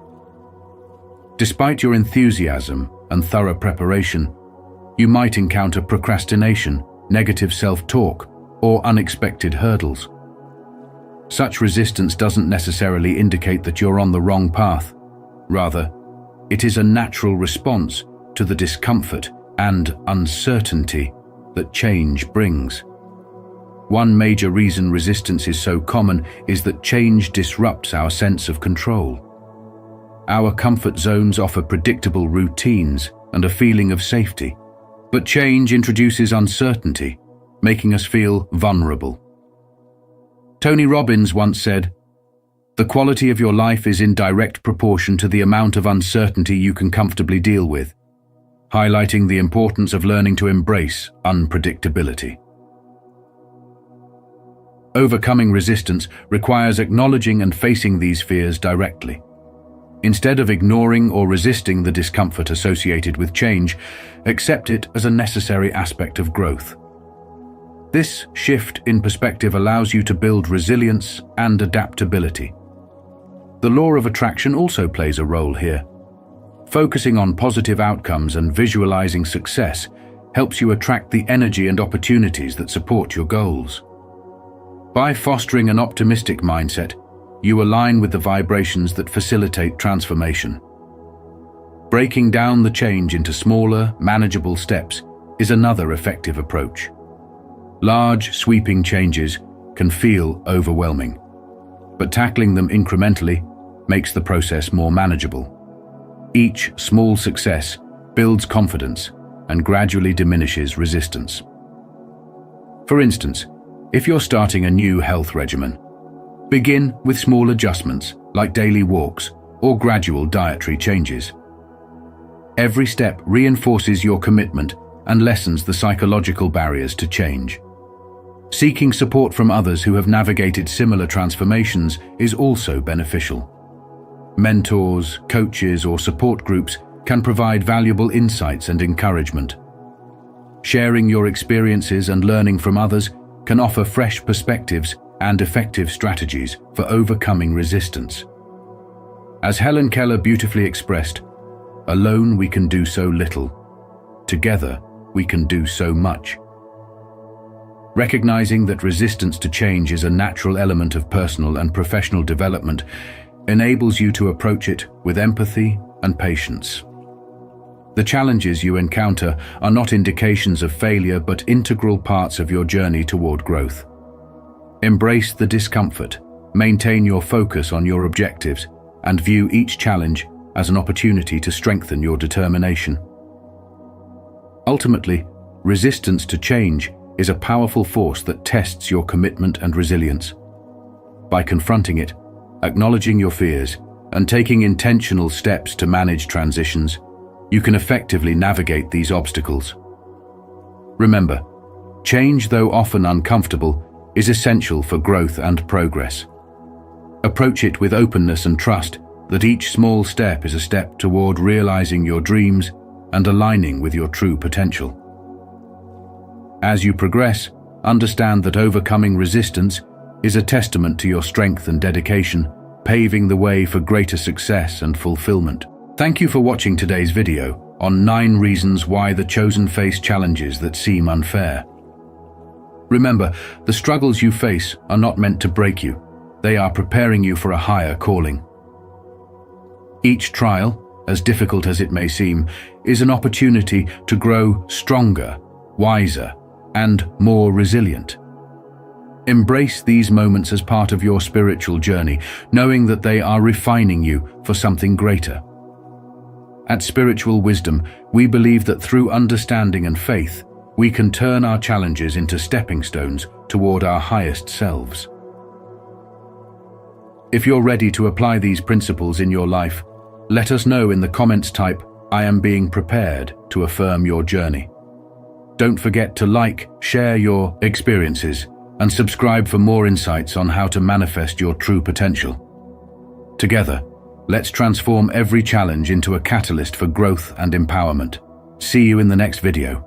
[SPEAKER 1] Despite your enthusiasm and thorough preparation, you might encounter procrastination, negative self-talk, or unexpected hurdles. Such resistance doesn't necessarily indicate that you're on the wrong path. Rather, it is a natural response to the discomfort and uncertainty that change brings. One major reason resistance is so common is that change disrupts our sense of control. Our comfort zones offer predictable routines and a feeling of safety, but change introduces uncertainty, making us feel vulnerable. Tony Robbins once said, "The quality of your life is in direct proportion to the amount of uncertainty you can comfortably deal with," highlighting the importance of learning to embrace unpredictability. Overcoming resistance requires acknowledging and facing these fears directly. Instead of ignoring or resisting the discomfort associated with change, accept it as a necessary aspect of growth. This shift in perspective allows you to build resilience and adaptability. The law of attraction also plays a role here. Focusing on positive outcomes and visualizing success helps you attract the energy and opportunities that support your goals. By fostering an optimistic mindset, you align with the vibrations that facilitate transformation. Breaking down the change into smaller, manageable steps is another effective approach. Large, sweeping changes can feel overwhelming, but tackling them incrementally makes the process more manageable. Each small success builds confidence and gradually diminishes resistance. For instance, if you're starting a new health regimen, begin with small adjustments like daily walks or gradual dietary changes. Every step reinforces your commitment and lessens the psychological barriers to change. Seeking support from others who have navigated similar transformations is also beneficial. Mentors, coaches, or support groups can provide valuable insights and encouragement. Sharing your experiences and learning from others can offer fresh perspectives and effective strategies for overcoming resistance. As Helen Keller beautifully expressed, "Alone we can do so little. Together we can do so much." Recognizing that resistance to change is a natural element of personal and professional development enables you to approach it with empathy and patience. The challenges you encounter are not indications of failure but integral parts of your journey toward growth. Embrace the discomfort, maintain your focus on your objectives, and view each challenge as an opportunity to strengthen your determination. Ultimately, resistance to change is a powerful force that tests your commitment and resilience. By confronting it, acknowledging your fears, and taking intentional steps to manage transitions, you can effectively navigate these obstacles. Remember, change, though often uncomfortable, is essential for growth and progress. Approach it with openness and trust that each small step is a step toward realizing your dreams and aligning with your true potential. As you progress, understand that overcoming resistance is a testament to your strength and dedication, paving the way for greater success and fulfillment. Thank you for watching today's video on 9 reasons why the chosen face challenges that seem unfair. Remember, the struggles you face are not meant to break you. They are preparing you for a higher calling. Each trial, as difficult as it may seem, is an opportunity to grow stronger, wiser, and more resilient. Embrace these moments as part of your spiritual journey, knowing that they are refining you for something greater. At Spiritual Wisdom, we believe that through understanding and faith, we can turn our challenges into stepping stones toward our highest selves. If you're ready to apply these principles in your life, let us know in the comments. Type, "I am being prepared," to affirm your journey. Don't forget to like, share your experiences, and subscribe for more insights on how to manifest your true potential. Together, let's transform every challenge into a catalyst for growth and empowerment. See you in the next video.